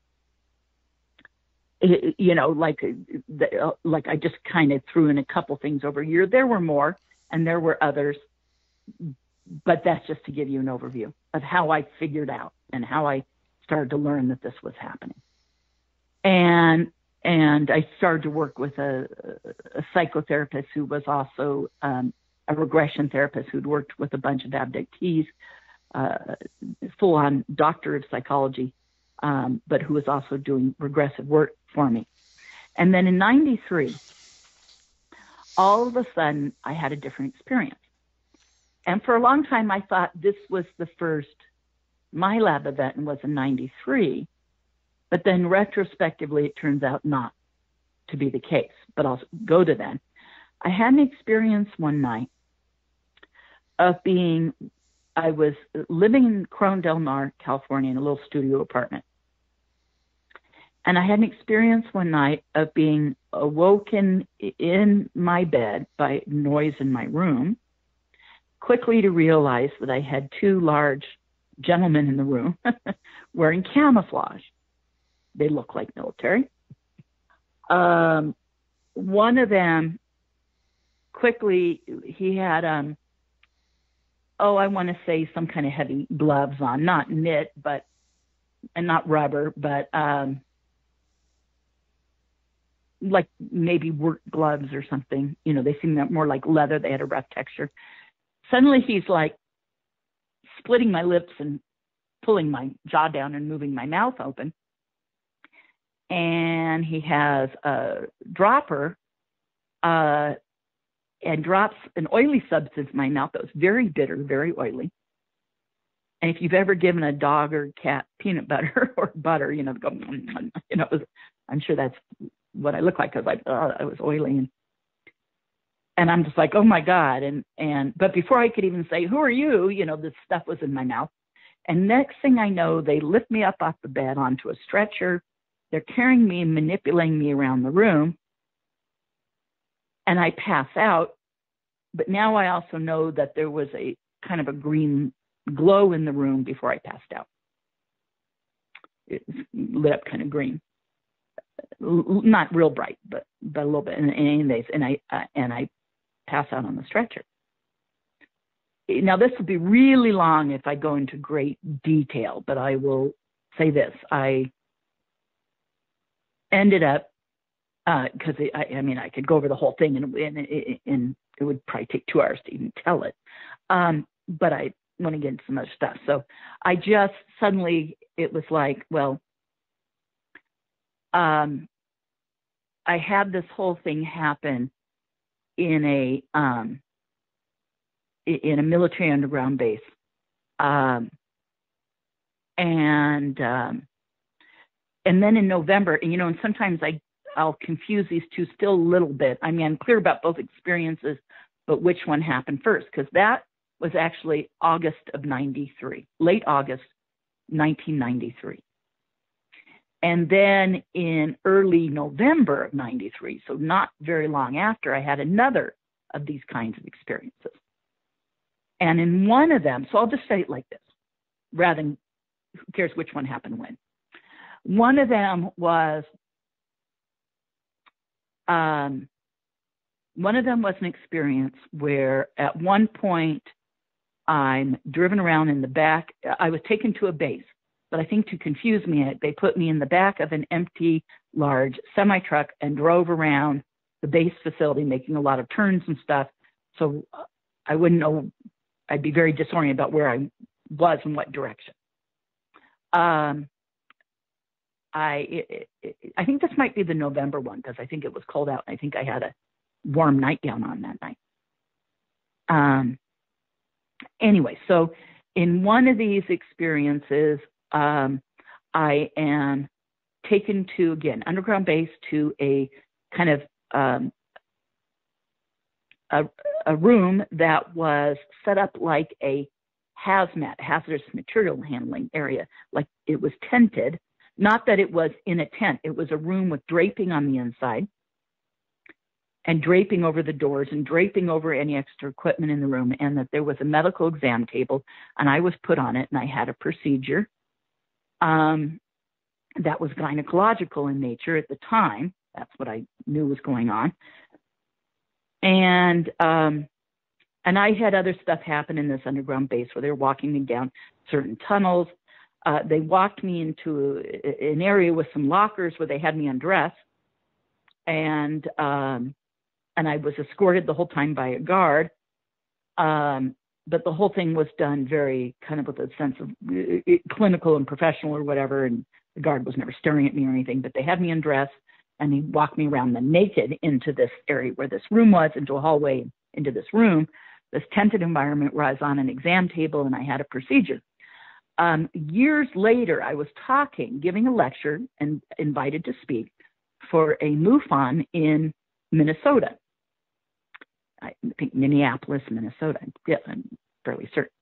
Like I just kind of threw in a couple things over here. There were more, and there were others, but that's just to give you an overview of how I figured out and how I started to learn that this was happening. And I started to work with a psychotherapist who was also a regression therapist who'd worked with a bunch of abductees, full-on doctor of psychology, but who was also doing regressive work for me. And then in 93, all of a sudden, I had a different experience. And for a long time, I thought this was the first MILAB event and was in 93. But then retrospectively, it turns out not to be the case. But I'll go to then. I had an experience one night of I was living in Corona del Mar, California, in a little studio apartment. And I had an experience one night of being awoken in my bed by noise in my room, quickly to realize that I had 2 large gentlemen in the room wearing camouflage. They look like military. One of them quickly, he had, I want to say some kind of heavy gloves on, not knit, and not rubber, but like maybe work gloves or something. They seemed more like leather. They had a rough texture. Suddenly he's like splitting my lips and pulling my jaw down and moving my mouth open. And he has a dropper and drops an oily substance in my mouth that was very bitter, very oily. And if you've ever given a dog or cat peanut butter or butter, go, I'm sure that's what I look like, because I was oily. And I'm just like, oh my God. But before I could even say, who are you? This stuff was in my mouth. And next thing I know, they lift me up off the bed onto a stretcher. They're carrying me and manipulating me around the room. And I pass out. But now I also know that there was a kind of a green glow in the room before I passed out. It lit up kind of green. not real bright, but a little bit. And anyways, and I pass out on the stretcher. Now, this would be really long if I go into great detail, but I will say this. I ended up, because I could go over the whole thing, and it would probably take 2 hours to even tell it. But I want to get into some other stuff. So I just suddenly, it was like, well, I had this whole thing happen in a military underground base, and then in November, and sometimes I'll confuse these two still a little bit. I mean, I'm clear about both experiences, but which one happened first? Because that was actually August of '93, late August 1993. And then in early November of '93, so not very long after, I had another of these kinds of experiences. And in one of them, so I'll just say it like this, rather than who cares which one happened when. One of them was an experience where at one point I'm driven around in the back. I was taken to a base, but I think to confuse me, they put me in the back of an empty, large semi-truck and drove around the base facility, making a lot of turns and stuff. So I wouldn't know. I'd be very disoriented about where I was and what direction. I think this might be the November one, because I think it was cold out. I think I had a warm nightgown on that night. Anyway, so in one of these experiences, I am taken to, again, underground base, to a kind of a room that was set up like a hazmat, hazardous material handling area, like it was tented. Not that it was in a tent. It was a room with draping on the inside and draping over the doors and draping over any extra equipment in the room, and that there was a medical exam table, and I was put on it, and I had a procedure that was gynecological in nature at the time. That's what I knew was going on. And I had other stuff happen in this underground base where they were walking me down certain tunnels. They walked me into an area with some lockers where they had me undressed, and I was escorted the whole time by a guard. But the whole thing was done very kind of with a sense of clinical and professional or whatever, and the guard was never staring at me or anything, but they had me undressed, and he walked me around the naked into this area where this room was, into a hallway, into this room, this tented environment where I was on an exam table and I had a procedure. Years later, I was giving a lecture and invited to speak for a MUFON in Minnesota. I think Minneapolis, Minnesota. Yeah, I'm fairly certain.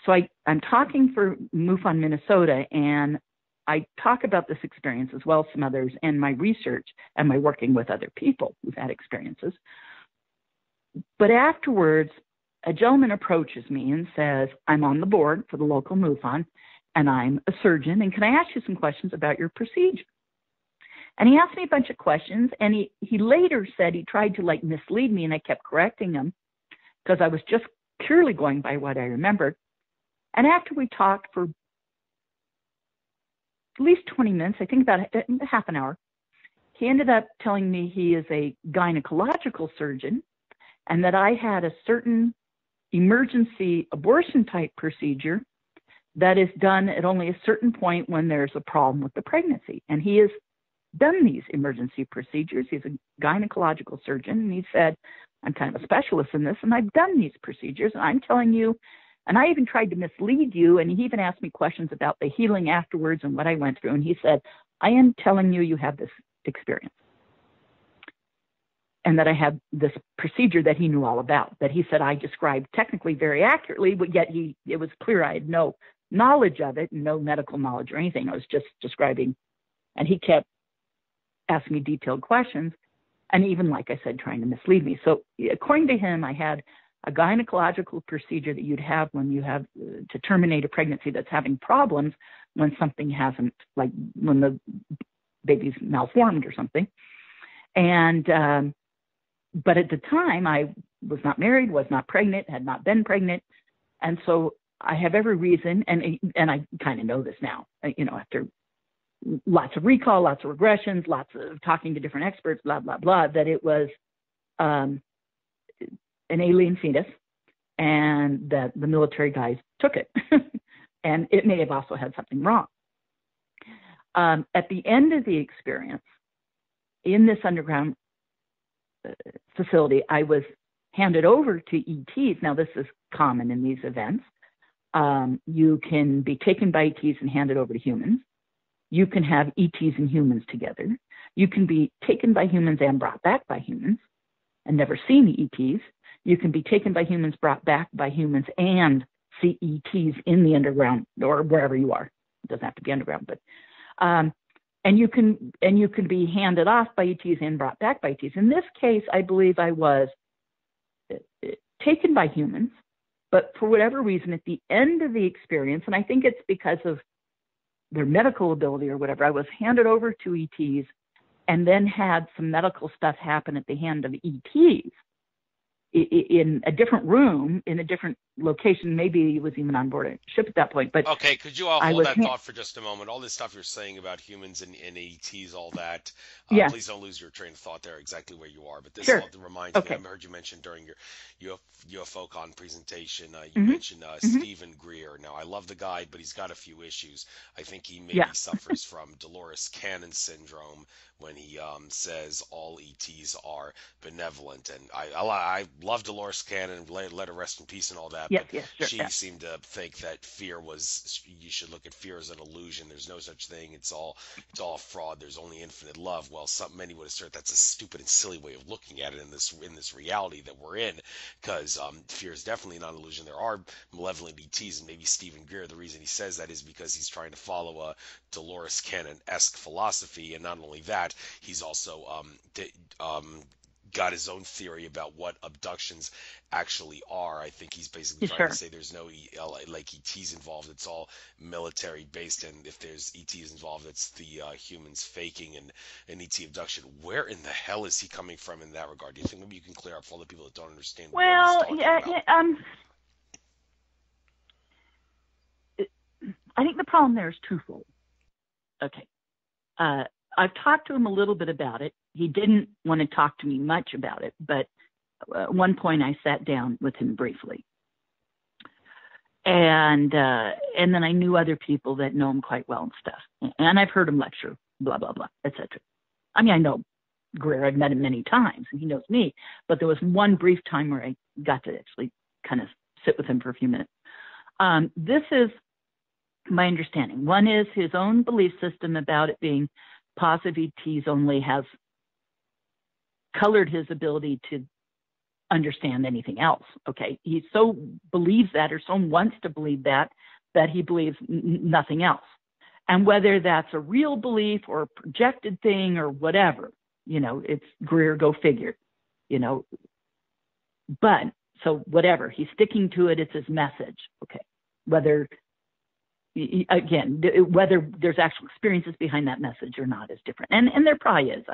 So I'm talking for MUFON Minnesota, and I talk about this experience as well as some others, and my research and my working with other people who've had experiences. But afterwards, a gentleman approaches me and says, I'm on the board for the local MUFON, and I'm a surgeon, and can I ask you some questions about your procedure? And he asked me a bunch of questions, and he later said he tried to mislead me, and I kept correcting him because I was just purely going by what I remembered. And after we talked for at least 20 minutes, I think about half an hour, he ended up telling me he is a gynecological surgeon and that I had a certain emergency abortion type procedure that is done at only a certain point when there's a problem with the pregnancy. And he has done these emergency procedures. He's a gynecological surgeon, and he said, I'm kind of a specialist in this, and I've done these procedures, and I'm telling you, and I even tried to mislead you, and he even asked me questions about the healing afterwards and what I went through, and he said, I am telling you, you have this experience. And that I had this procedure that he knew all about, that he said I described technically very accurately, but yet it was clear I had no knowledge of it, no medical knowledge or anything. I was just describing, and he kept asking me detailed questions, and even, like I said, trying to mislead me. So according to him, I had a gynecological procedure that you'd have when you have to terminate a pregnancy that's having problems when something hasn't, like when the baby's malformed or something. And, but at the time I was not married, was not pregnant, had not been pregnant. And so I have every reason, and I kind of know this now, after lots of recall, lots of regressions, lots of talking to different experts, blah, blah, blah, that it was an alien fetus and that the military guys took it. And it may have also had something wrong. At the end of the experience, in this underground facility, I was handed over to ETs. Now, this is common in these events. You can be taken by ETs and handed over to humans. You can have ETs and humans together. You can be taken by humans and brought back by humans and never seen the ETs. You can be taken by humans, brought back by humans, and see ETs in the underground or wherever you are. It doesn't have to be underground, but and you can be handed off by ETs and brought back by ETs. In this case, I believe I was taken by humans, but for whatever reason, at the end of the experience, and I think it's because of their medical ability or whatever, I was handed over to ETs and then had some medical stuff happen at the hand of ETs in a different room, in a different location. Maybe he was even on board a ship at that point. But okay, could you all hold that thought for just a moment? All this stuff you're saying about humans and ETs, all that, yeah. Please don't lose your train of thought there exactly where you are. But this sure. all reminds me, I heard you mention during your UFOCon presentation, you mentioned Stephen Greer. Now, I love the guy, but he's got a few issues. I think he maybe suffers from Dolores Cannon syndrome when he says all ETs are benevolent. And I love Dolores Cannon, let her rest in peace and all that. Yes, but sure, she seemed to think that you should look at fear as an illusion. There's no such thing. It's all fraud. There's only infinite love. Well, many would assert that's a stupid and silly way of looking at it in this reality that we're in, because fear is definitely not an illusion. There are malevolent ETs, and maybe Stephen Greer, the reason he says that is because he's trying to follow a Dolores Cannon-esque philosophy, and not only that, he's also got his own theory about what abductions actually are. I think he's basically trying to say there's no ETs involved. It's all military based, and if there's ETs involved, it's the humans faking an ET abduction. Where in the hell is he coming from in that regard? Do you think maybe you can clear up for all the people that don't understand what he's talking about? I think the problem there is twofold. Okay. I've talked to him a little bit about it. He didn't want to talk to me much about it, but at one point I sat down with him briefly. And then I knew other people that know him quite well and stuff. And I've heard him lecture, blah, blah, blah, etc. I mean, I know Greer. I've met him many times, and he knows me. But there was one brief time where I got to actually kind of sit with him for a few minutes. This is my understanding. One is his own belief system about it being positive ETs only has colored his ability to understand anything else. Okay, he so believes that, or so wants to believe that he believes nothing else. And whether that's a real belief or a projected thing or whatever, it's Greer, go figure, But so whatever, he's sticking to it. It's his message. Okay, whether there's actual experiences behind that message or not is different. And there probably is.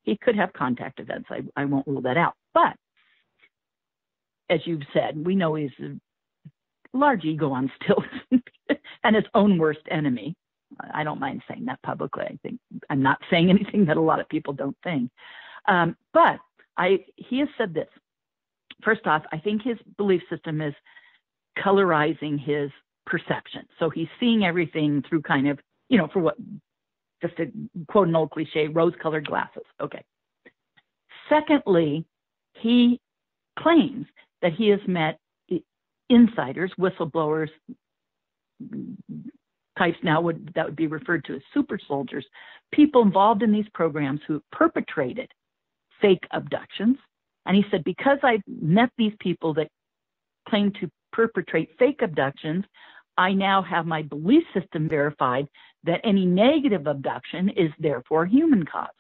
He could have contact events. I won't rule that out. But as you've said, we know he's a large ego on stilts and his own worst enemy. I don't mind saying that publicly. I think I'm not saying anything that a lot of people don't think. But he has said this. First off, I think his belief system is colorizing his perception. So he's seeing everything through kind of, for what, just to quote an old cliche, rose-colored glasses. Okay. Secondly, he claims that he has met insiders, whistleblowers, types now that would be referred to as super soldiers, people involved in these programs who perpetrated fake abductions. And he said, because I've met these people that claim to perpetrate fake abductions, I now have my belief system verified that any negative abduction is therefore human caused.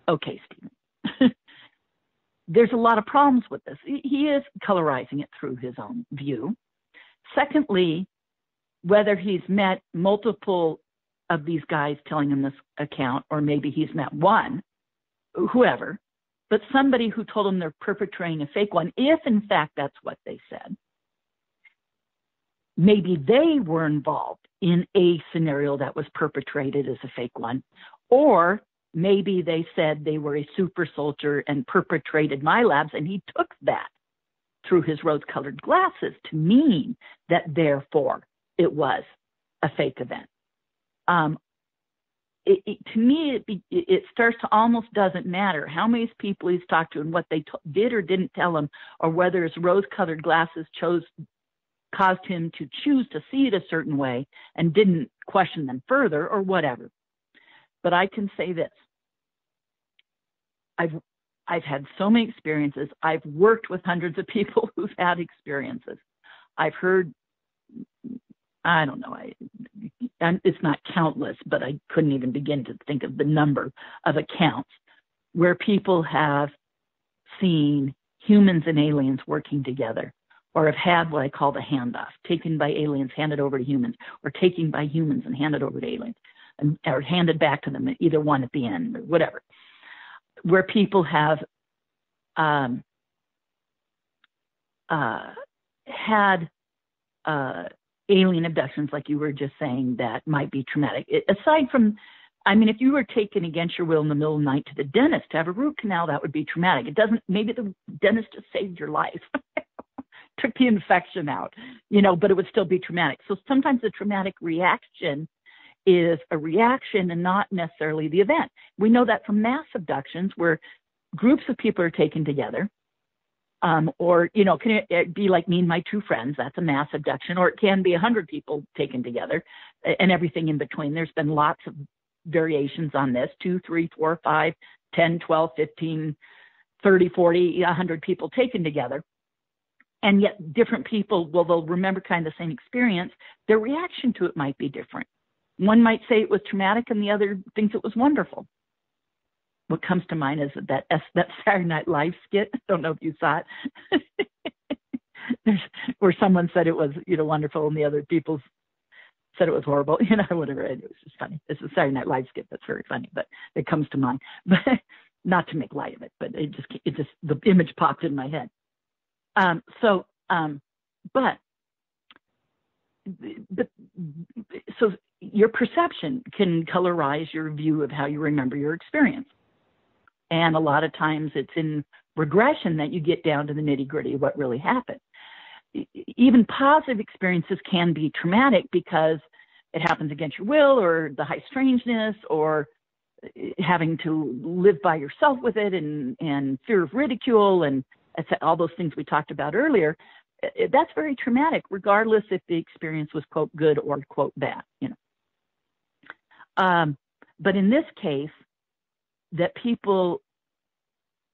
Okay, Stephen. There's a lot of problems with this. He is colorizing it through his own view. Secondly, whether he's met multiple of these guys telling him this account, or maybe he's met one, whoever, but somebody who told him they're perpetrating a fake one, if in fact that's what they said, maybe they were involved in a scenario that was perpetrated as a fake one, or maybe they said they were a super soldier and perpetrated MILABs, and he took that through his rose-colored glasses to mean that therefore it was a fake event. To me, it starts to almost doesn't matter how many people he's talked to and what they did or didn't tell him, or whether his rose-colored glasses caused him to choose to see it a certain way and didn't question them further or whatever. But I can say this. I've had so many experiences. I've worked with hundreds of people who've had experiences. I've heard, I don't know, it's not countless, but I couldn't even begin to think of the number of accounts where people have seen humans and aliens working together, or have had what I call the handoff, taken by aliens, handed over to humans, or taken by humans and handed over to aliens, or handed back to them, either one at the end, or whatever, where people have had alien abductions, like you were just saying, that might be traumatic. Aside from, I mean, if you were taken against your will in the middle of the night to the dentist to have a root canal, that would be traumatic. It doesn't, maybe the dentist just saved your life, took the infection out, but it would still be traumatic. So sometimes the traumatic reaction is a reaction and not necessarily the event. We know that from mass abductions, where groups of people are taken together, or, can it be like me and my two friends? That's a mass abduction. Or it can be 100 people taken together and everything in between. There's been lots of variations on this: 2, 3, 4, 5, 10, 12, 15, 30, 40, 100 people taken together. And yet different people, they'll remember kind of the same experience. Their reaction to it might be different. One might say it was traumatic and the other thinks it was wonderful. What comes to mind is that Saturday Night Live skit. I don't know if you saw it. Where someone said it was, wonderful, and the other people said it was horrible. Whatever. It was just funny. It's a Saturday Night Live skit that's very funny, but it comes to mind. But not to make light of it, but it just the image popped in my head. So your perception can colorize your view of how you remember your experience. And a lot of times it's in regression that you get down to the nitty-gritty of what really happened. Even positive experiences can be traumatic because it happens against your will, or the high strangeness, or having to live by yourself with it, and fear of ridicule, and all those things we talked about earlier. That's very traumatic, regardless if the experience was, quote, good or, quote, bad. But in this case, that people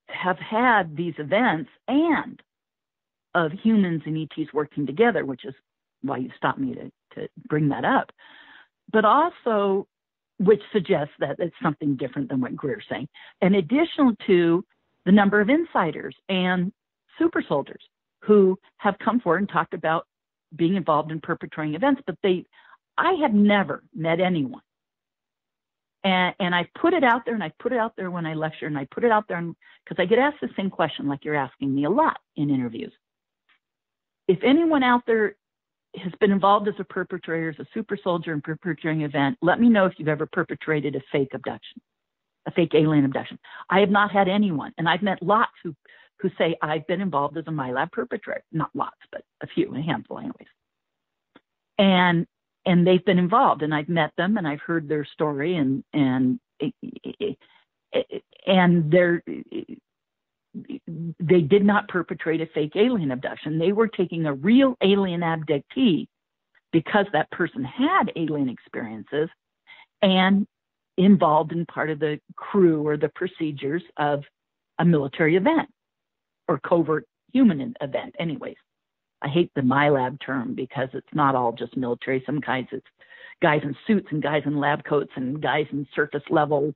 have had these events and of humans and ETs working together, which is why you stopped me to bring that up, but also which suggests that it's something different than what Greer's saying, in addition to the number of insiders and super soldiers who have come forward and talked about being involved in perpetrating events, but I have never met anyone. And I put it out there, and I put it out there when I lecture, and I put it out there because I get asked the same question like you're asking me a lot in interviews. If anyone out there has been involved as a perpetrator, as a super soldier in perpetrating an event, let me know if you've ever perpetrated a fake abduction, a fake alien abduction. I have not had anyone, and I've met lots who say I've been involved as a MILAB perpetrator. Not lots, but a handful anyways. And they've been involved, and I've met them, and I've heard their story, and they did not perpetrate a fake alien abduction. They were taking a real alien abductee because that person had alien experiences and involved in part of the crew or the procedures of a military event or covert human event anyways. I hate the MILAB term because it's not all just military. Some guys, it's guys in suits and guys in lab coats and guys in surface level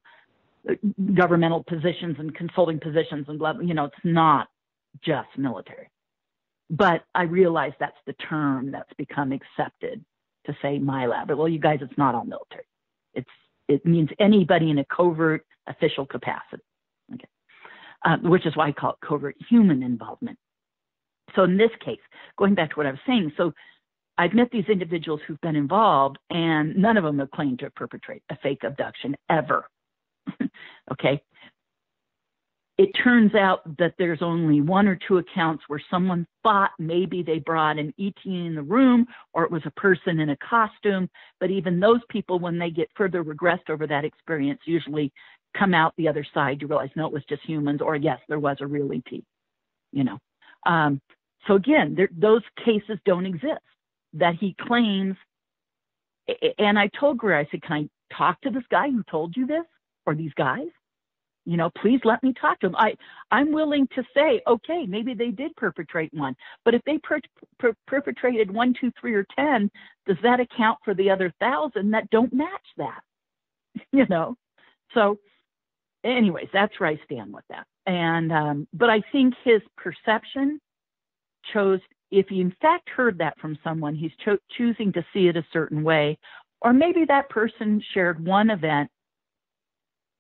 governmental positions and consulting positions and blah, it's not just military. But I realize that's the term that's become accepted to say MILAB. But, well, you guys, it's not all military. It means anybody in a covert official capacity, okay? Which is why I call it covert human involvement. So in this case, going back to what I was saying, so I've met these individuals who've been involved, and none of them have claimed to perpetrate a fake abduction ever. Okay. It turns out that there's only one or two accounts where someone thought maybe they brought an ET in the room, or it was a person in a costume. But even those people, when they get further regressed over that experience, usually come out the other side. You realize, no, it was just humans, or yes, there was a real ET, you know. So again, those cases don't exist that he claims. And I told Greer, I said, can I talk to this guy who told you this, or these guys? You know, please let me talk to them. I'm willing to say, okay, maybe they did perpetrate one, but if they perpetrated 1, 2, 3, or 10, does that account for the other 1,000 that don't match that? You know, so anyways, that's where I stand with that. And but I think his perception chose, if he in fact heard that from someone, he's choosing to see it a certain way, or maybe that person shared one event.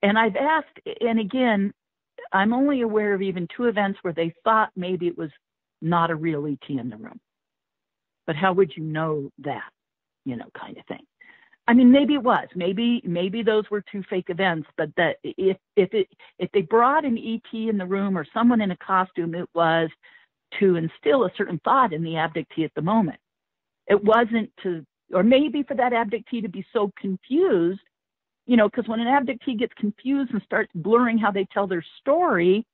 And I've asked, and again, I'm only aware of even 2 events where they thought maybe it was not a real ET in the room. But how would you know that, you know, kind of thing? I mean, maybe it was. Maybe those were 2 fake events. But that if they brought an ET in the room or someone in a costume, it was to instill a certain thought in the abductee at the moment. It wasn't to, or maybe for that abductee to be so confused. You know, because when an abductee gets confused and starts blurring how they tell their story,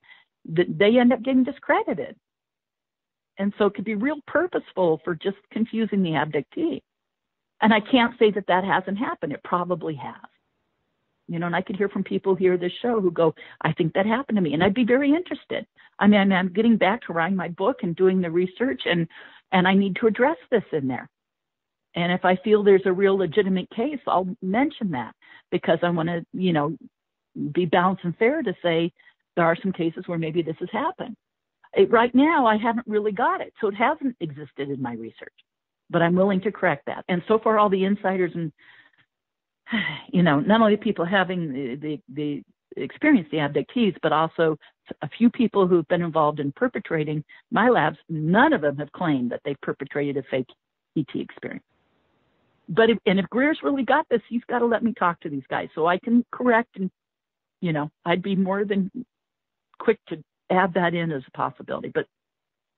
they end up getting discredited. And so it could be real purposeful for just confusing the abductee. And I can't say that that hasn't happened. It probably has. You know, and I could hear from people here this show who go, I think that happened to me. And I'd be very interested. I mean, I'm getting back to writing my book and doing the research, and I need to address this in there. And if I feel there's a real legitimate case, I'll mention that, because I want to, you know, be balanced and fair to say there are some cases where maybe this has happened. Right now, I haven't really got it, so it hasn't existed in my research, but I'm willing to correct that. And so far, all the insiders and, you know, not only people having the experience, the abductees, but also a few people who've been involved in perpetrating MILABs, none of them have claimed that they've perpetrated a fake ET experience. But if Greer's really got this, he's got to let me talk to these guys so I can correct. And, you know, I'd be more than quick to add that in as a possibility. But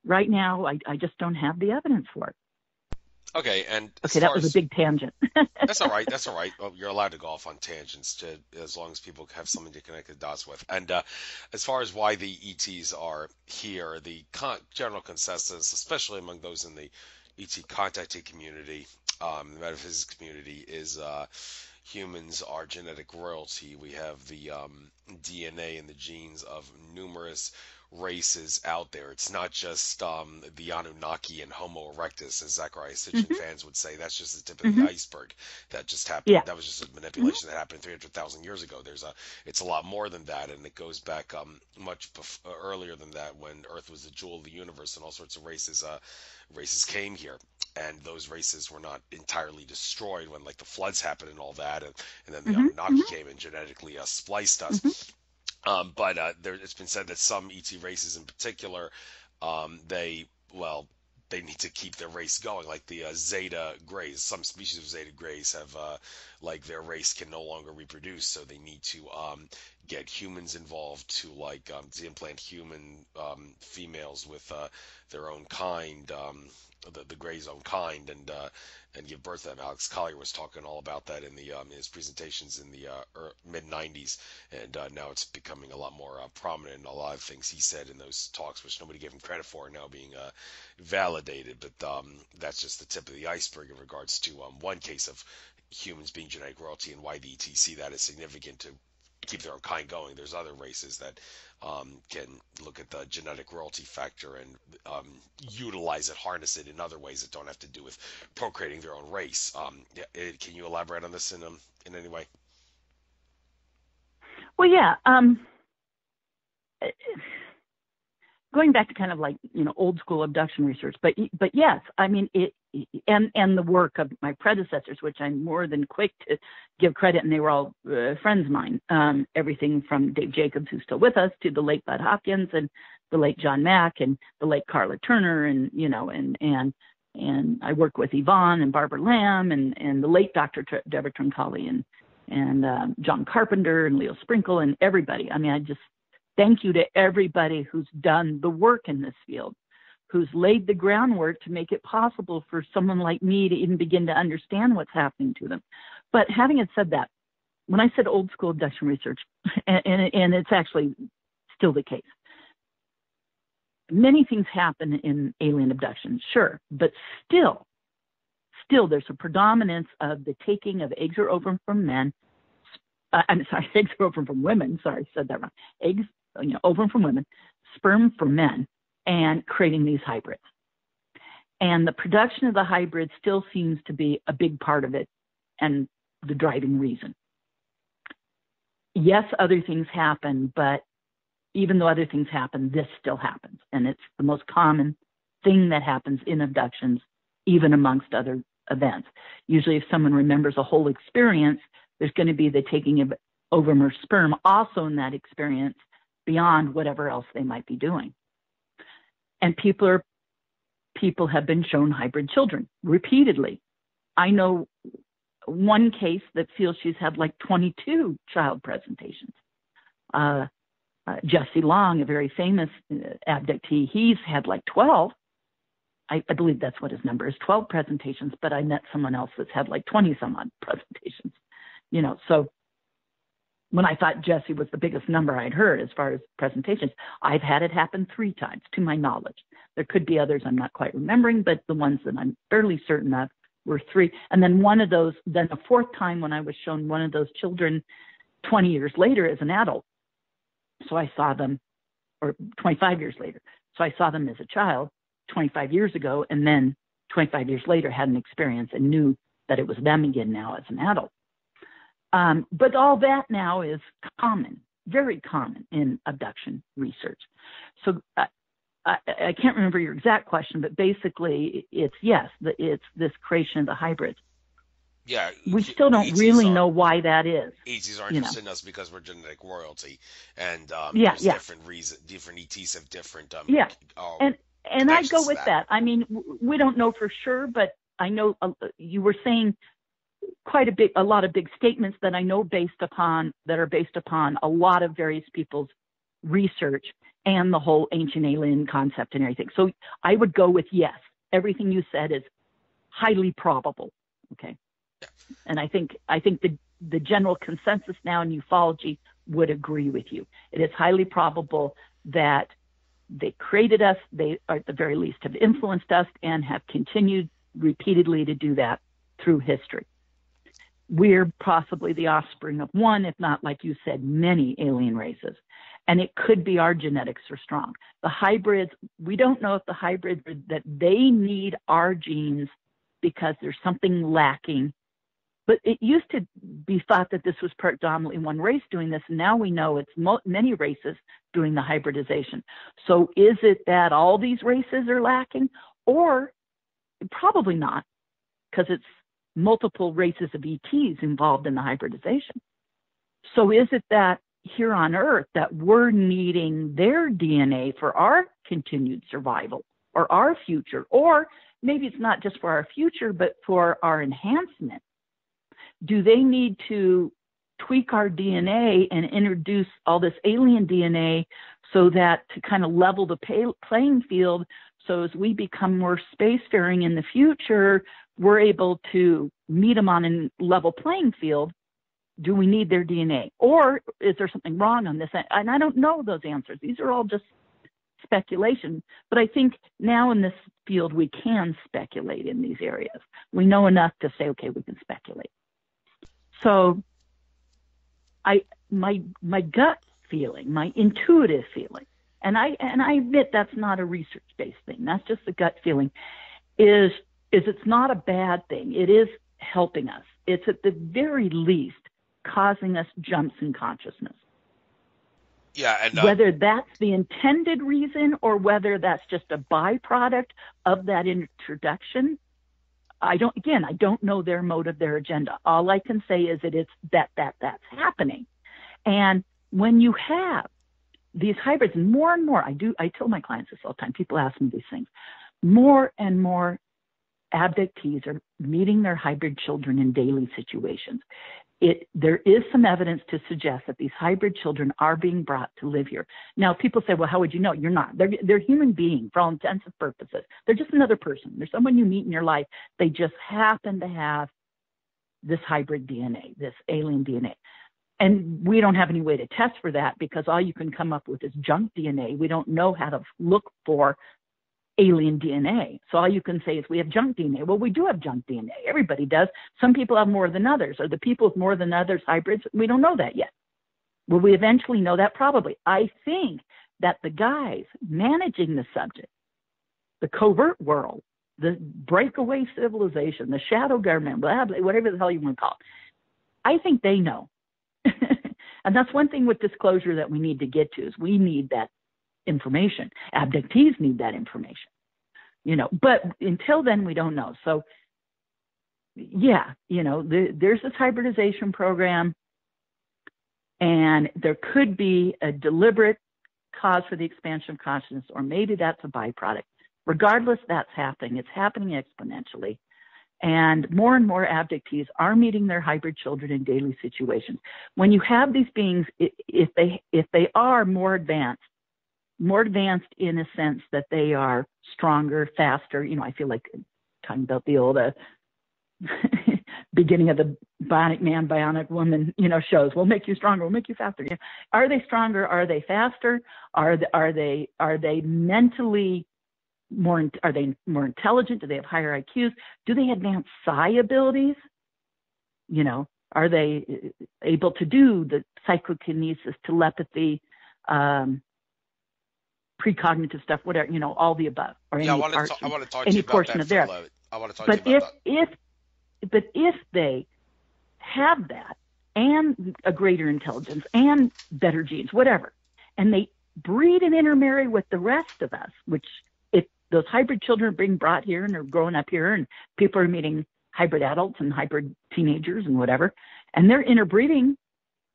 right now, I just don't have the evidence for it. Okay, and that was a big tangent. That's all right. That's all right. Well, you're allowed to go off on tangents as long as people have something to connect the dots with. And as far as why the ETs are here, the general consensus, especially among those in the ET contactee community, the metaphysics community, is humans are genetic royalty. We have the DNA and the genes of numerous races out there. It's not just the Anunnaki and Homo erectus, as Zachariah Sitchin fans would say. That's just the tip of the iceberg. That just happened. Yeah. That was just a manipulation that happened 300,000 years ago. It's a lot more than that, and it goes back much earlier than that, when Earth was the jewel of the universe and all sorts of races came here. And those races were not entirely destroyed when, like, the floods happened and all that, and then the Anunnaki came and genetically spliced us. But it's been said that some ET races in particular, they need to keep their race going. Like the Zeta Greys, some species of Zeta Greys have, like, their race can no longer reproduce, so they need to get humans involved to, like, to implant human females with their own kind, the Grey's own kind, and give birth to them. Alex Collier was talking all about that in his presentations in the mid-'90s, and now it's becoming a lot more prominent. And a lot of things he said in those talks, which nobody gave him credit for, are now being validated. But that's just the tip of the iceberg in regards to one case of humans being genetic royalty and why the ET see that as significant to keep their own kind going. There's other races that can look at the genetic royalty factor and utilize it, harness it in other ways that don't have to do with procreating their own race. Can you elaborate on this in any way? Well, yeah. Going back to kind of like, you know, old school abduction research, but yes, I mean, and the work of my predecessors, which I'm more than quick to give credit, and they were all friends of mine. Everything from Dave Jacobs, who's still with us, to the late Bud Hopkins and the late John Mack and the late Carla Turner, and I work with Yvonne and Barbara Lamb and the late Dr. Deborah Troncalli and John Carpenter and Leo Sprinkle and everybody. I mean, I just thank you to everybody who's done the work in this field, who's laid the groundwork to make it possible for someone like me to even begin to understand what's happening to them. But having it said that, when I said old school abduction research, and it's actually still the case, many things happen in alien abductions, sure, but still there's a predominance of the taking of eggs or ovum from men. Eggs or ovum from women. Sorry, said that wrong. Eggs, ovum from women, sperm from men, and creating these hybrids. And the production of the hybrids still seems to be a big part of it and the driving reason. Yes, other things happen, but even though other things happen, this still happens. And it's the most common thing that happens in abductions, even amongst other events. Usually if someone remembers a whole experience, there's going to be the taking of ovum or sperm also in that experience beyond whatever else they might be doing. And people have been shown hybrid children repeatedly. I know one case that feels she's had like 22 child presentations. Jesse Long, a very famous abductee, he's had like 12. I believe that's what his number is, 12 presentations, but I met someone else that's had like 20 some odd presentations. So when I thought Jesse was the biggest number I'd heard as far as presentations, I've had it happen 3 times to my knowledge. There could be others I'm not quite remembering, but the ones that I'm fairly certain of were 3. And then then a 4th time when I was shown one of those children 20 years later as an adult. So I saw them, or 25 years later. So I saw them as a child 25 years ago, and then 25 years later had an experience and knew that it was them again now as an adult. But all that now is common, very common in abduction research. So I can't remember your exact question, but basically it's it's this creation of the hybrids. Yeah, we still don't really know why that is. ETs aren't interested in us because we're genetic royalty, and different reasons. Different ETs have different. And I go with that. I mean, we don't know for sure, but I know you were saying a lot of big statements that I know that are based upon a lot of various people's research and the whole ancient alien concept and everything. So I would go with yes. Everything you said is highly probable. Okay. And I think the general consensus now in ufology would agree with you. It is highly probable that they created us, they at the very least have influenced us, and have continued repeatedly to do that through history. We're possibly the offspring of one, if not, like you said, many alien races. And it could be our genetics are strong. The hybrids, we don't know if the hybrids, that they need our genes because there's something lacking. But it used to be thought that this was predominantly one race doing this. And now we know it's many races doing the hybridization. So is it that all these races are lacking? Or probably not, because it's multiple races of ETs involved in the hybridization. So is it that here on Earth that we're needing their DNA for our continued survival or our future? Or maybe it's not just for our future, but for our enhancement. Do they need to tweak our DNA and introduce all this alien DNA so that to kind of level the playing field, so as we become more spacefaring in the future, we're able to meet them on a level playing field? Do we need their DNA? Or is there something wrong on this? And I don't know those answers. These are all just speculation. But I think now in this field, we can speculate in these areas. We know enough to say, okay, we can speculate. So my gut feeling, my intuitive feeling, and I admit that's not a research-based thing. That's just a gut feeling, is it's not a bad thing. It is helping us. It's at the very least causing us jumps in consciousness. Yeah, and whether that's the intended reason or whether that's just a byproduct of that introduction, I don't know their motive, their agenda. All I can say is that that's happening. And when you have these hybrids, more and more, I tell my clients this all the time. People ask me these things. More and more abductees are meeting their hybrid children in daily situations. There is some evidence to suggest that these hybrid children are being brought to live here. Now, people say, well, how would you know? You're not. They're human beings for all intents and purposes. They're just another person. They're someone you meet in your life. They just happen to have this hybrid DNA, this alien DNA. And we don't have any way to test for that because all you can come up with is junk DNA. We don't know how to look for alien DNA. So all you can say is we have junk DNA. Well, we do have junk DNA. Everybody does. Some people have more than others. Are the people with more than others hybrids? We don't know that yet. Will we eventually know that? Probably. I think that the guys managing the subject, the covert world, the breakaway civilization, the shadow government, blah, blah, whatever the hell you want to call it, I think they know. And that's one thing with disclosure that we need to get to is we need that information. Abductees need that information, but until then we don't know. So yeah, there's this hybridization program and there could be a deliberate cause for the expansion of consciousness, or maybe that's a byproduct. Regardless, that's happening. It's happening exponentially. And more abductees are meeting their hybrid children in daily situations. When you have these beings, if they are more advanced in a sense that they are stronger, faster, I feel like talking about the old beginning of the Bionic Man, Bionic Woman, shows. We'll make you stronger. We'll make you faster. Are they stronger? Are they faster? Are they mentally more? Are they more intelligent? Do they have higher IQs? Do they advance psi abilities? Are they able to do the psychokinesis, telepathy, precognitive stuff, whatever, all the above, or yeah, any I want to talk to you about portion that of their. I want to talk to you about that. But if they have that and a greater intelligence and better genes, whatever, and they breed and intermarry with the rest of us, which if those hybrid children are being brought here and they're growing up here and people are meeting hybrid adults and hybrid teenagers and whatever, and they're interbreeding,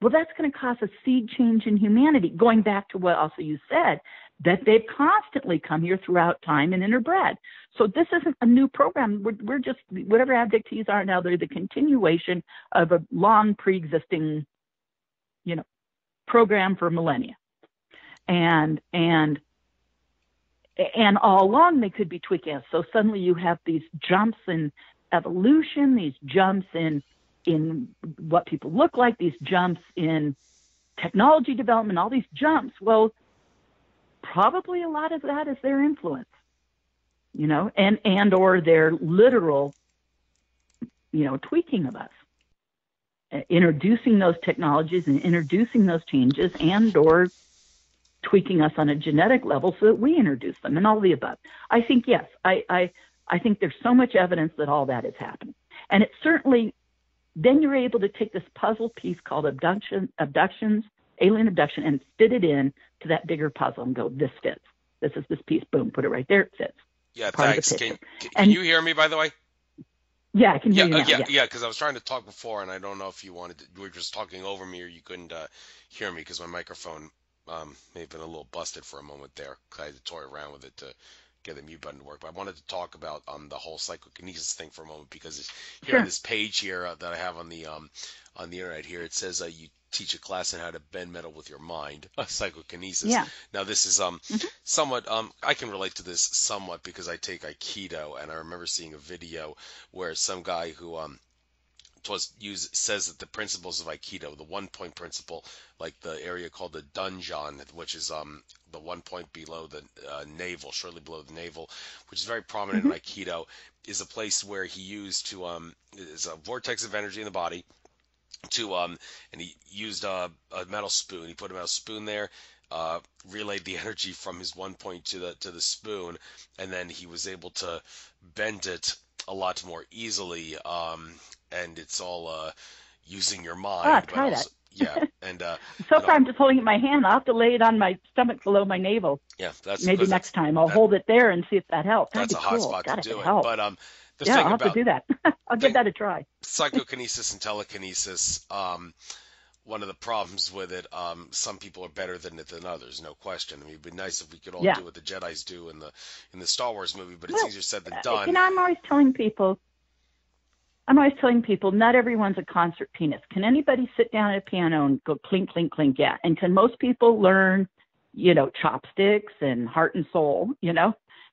well, that's going to cause a seed change in humanity. Going back to what also you said, that they've constantly come here throughout time and interbred. So this isn't a new program. We're just, whatever abductees are now, they're the continuation of a long pre-existing, program for millennia. And all along they could be tweaking us. So suddenly you have these jumps in evolution, these jumps in what people look like, these jumps in technology development, all these jumps. Well, probably a lot of that is their influence, and or their literal, tweaking of us, introducing those technologies and introducing those changes, and or tweaking us on a genetic level so that we introduce them, and all the above. I think, yes, I think there's so much evidence that all that is happening. And it certainly, then you're able to take this puzzle piece called abductions, alien abduction, and fit it in to that bigger puzzle and go, this fits. This is this piece. Boom, put it right there. It fits. Yeah, thanks. Can you hear me, by the way? Yeah, I can hear you now. Yeah, because I was trying to talk before, and I don't know if you were just talking over me or you couldn't hear me because my microphone may have been a little busted for a moment there. I had to toy around with it to get the mute button to work. But I wanted to talk about the whole psychokinesis thing for a moment because here on this page here that I have on the internet here, it says you teach a class on how to bend metal with your mind, psychokinesis. Yeah. Now this is somewhat I can relate to this somewhat because I take Aikido, and I remember seeing a video where some guy who says that the principles of Aikido, the 1 point principle, like the area called the Dunjan, which is the 1 point below the navel, shortly below the navel, which is very prominent in Aikido, is a place where he used to is a vortex of energy in the body to and he used a metal spoon. He put a metal spoon there, relayed the energy from his 1 point to the spoon, and then he was able to bend it a lot more easily. And it's all using your mind. Try that. Yeah, and so far I'm just holding it in my hand. I'll have to lay it on my stomach below my navel. Yeah, that's maybe next time I'll hold it there and see if that helps. That's a hot spot to do it. But The Yeah, thing I'll have to about do that. I'll give that a try. psychokinesis and telekinesis, one of the problems with it, some people are better than it than others, no question. I mean, it'd be nice if we could all Yeah. do what the Jedi's do in the Star Wars movie, but it's Well, easier said than done. I'm always telling people, not everyone's a concert pianist. Can anybody sit down at a piano and go clink, clink, clink? Yeah. And can most people learn, chopsticks and heart and soul,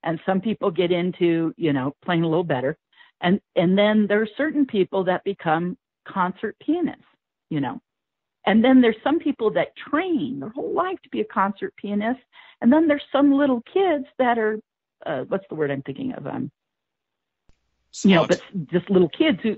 And some people get into, playing a little better. And then there are certain people that become concert pianists, And then there's some people that train their whole life to be a concert pianist. And then there's some little kids that are, what's the word I'm thinking of? Savant. But just little kids who,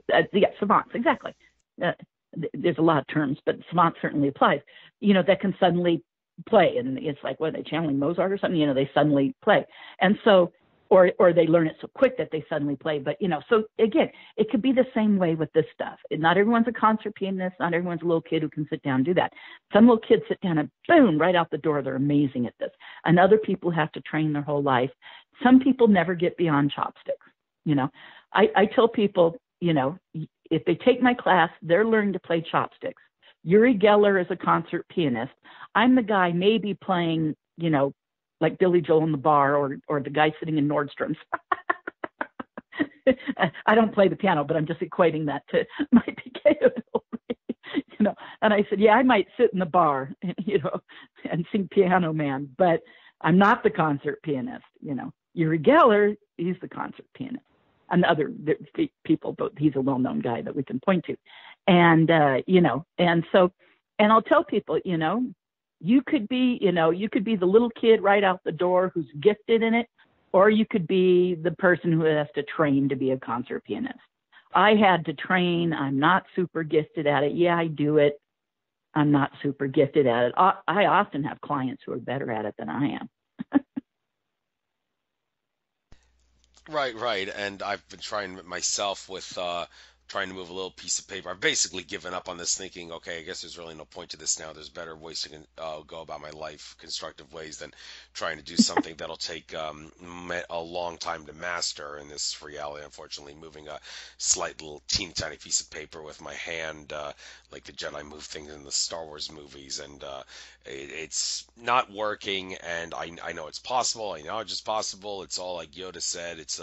savants, exactly. There's a lot of terms, but savant certainly applies, that can suddenly play. And it's like, what, are they channeling Mozart or something? They suddenly play. And so, or they learn it so quick that they suddenly play. But, so again, it could be the same way with this stuff. Not everyone's a concert pianist. Not everyone's a little kid who can sit down and do that. Some little kids sit down and boom, right out the door. They're amazing at this. And other people have to train their whole life. Some people never get beyond chopsticks. I tell people, if they take my class, they're learning to play chopsticks. Uri Geller is a concert pianist. I'm the guy maybe playing, like Billy Joel in the bar or the guy sitting in Nordstrom's. I don't play the piano, but I'm just equating that to my PK ability, And I said, yeah, I might sit in the bar, and sing Piano Man, but I'm not the concert pianist, Uri Geller, he's the concert pianist. And other people, but he's a well-known guy that we can point to. And, and I'll tell people, you could be the little kid right out the door who's gifted in it, or you could be the person who has to train to be a concert pianist. I had to train. I'm not super gifted at it. Yeah, I do it. I'm not super gifted at it. I often have clients who are better at it than I am. Right. And I've been trying myself with trying to move a little piece of paper. I've basically given up on this, thinking, okay, I guess there's really no point to this now. There's better ways to go about my life, constructive ways, than trying to do something that'll take a long time to master. In this reality, unfortunately, moving a slight little teeny tiny piece of paper with my hand, like the Jedi move things in the Star Wars movies, and it's not working. And I know it's possible. I know it's just possible. It's all like Yoda said. It's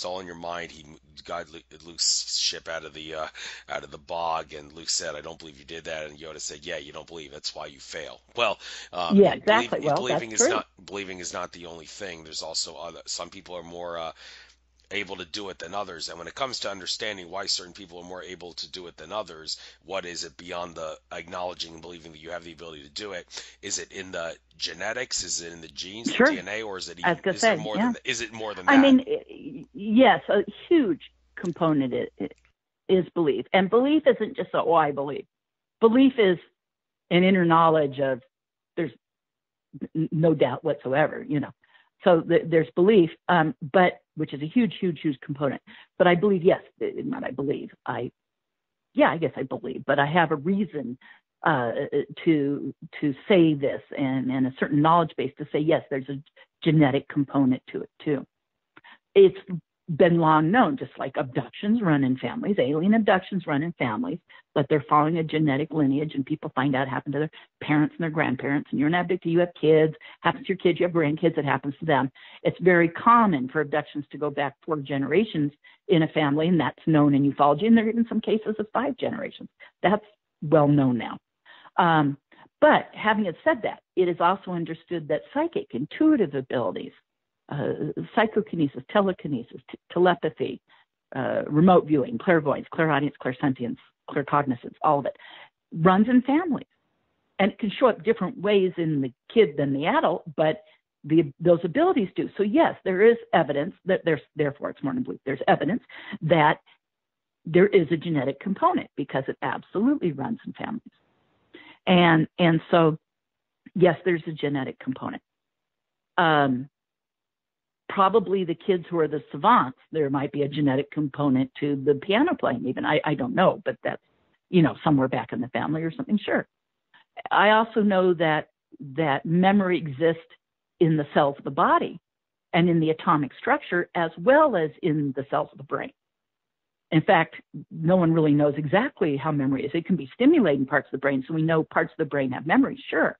all in your mind. He got Luke's ship out of the bog, and Luke said, "I don't believe you did that." And Yoda said, "Yeah, you don't believe. That's why you fail." Well, yeah, exactly. Believing that's true. Believing is not the only thing. There's also some people are more able to do it than others. And when it comes to understanding why certain people are more able to do it than others, what is it beyond the acknowledging and believing that you have the ability to do it? Is it in the genetics? Is it in the genes, Sure. the DNA, or is it more than that? I mean, yes, a huge component is belief. And belief isn't just I believe. Belief is an inner knowledge of there's no doubt whatsoever, So there's belief, but which is a huge component. But I believe, yes, not I believe. I guess I believe, but I have a reason to say this and a certain knowledge base to say, yes, there's a genetic component to it too. It's been long known, just like abductions run in families, alien abductions run in families, but they're following a genetic lineage, and people find out it happened to their parents and their grandparents, and you're an abductee, you have kids, happens to your kids, you have grandkids, it happens to them. It's very common for abductions to go back 4 generations in a family, and that's known in ufology, and there are even some cases of 5 generations. That's well known now. But having said that, it is also understood that psychic, intuitive abilities, psychokinesis, telekinesis, telepathy, remote viewing, clairvoyance, clairaudience, clairsentience, claircognizance, all of it runs in families. And it can show up different ways in the kid than the adult, but those abilities do. So yes, there is evidence that therefore it's more than belief. There's evidence that there is a genetic component because it absolutely runs in families. And so, yes, there's a genetic component. Probably the kids who are the savants, there might be a genetic component to the piano playing even. I don't know, but that's, somewhere back in the family or something, sure. I also know that memory exists in the cells of the body. and in the atomic structure, as well as in the cells of the brain. In fact, no one really knows exactly how memory is. It can be stimulating parts of the brain, so we know parts of the brain have memory, sure,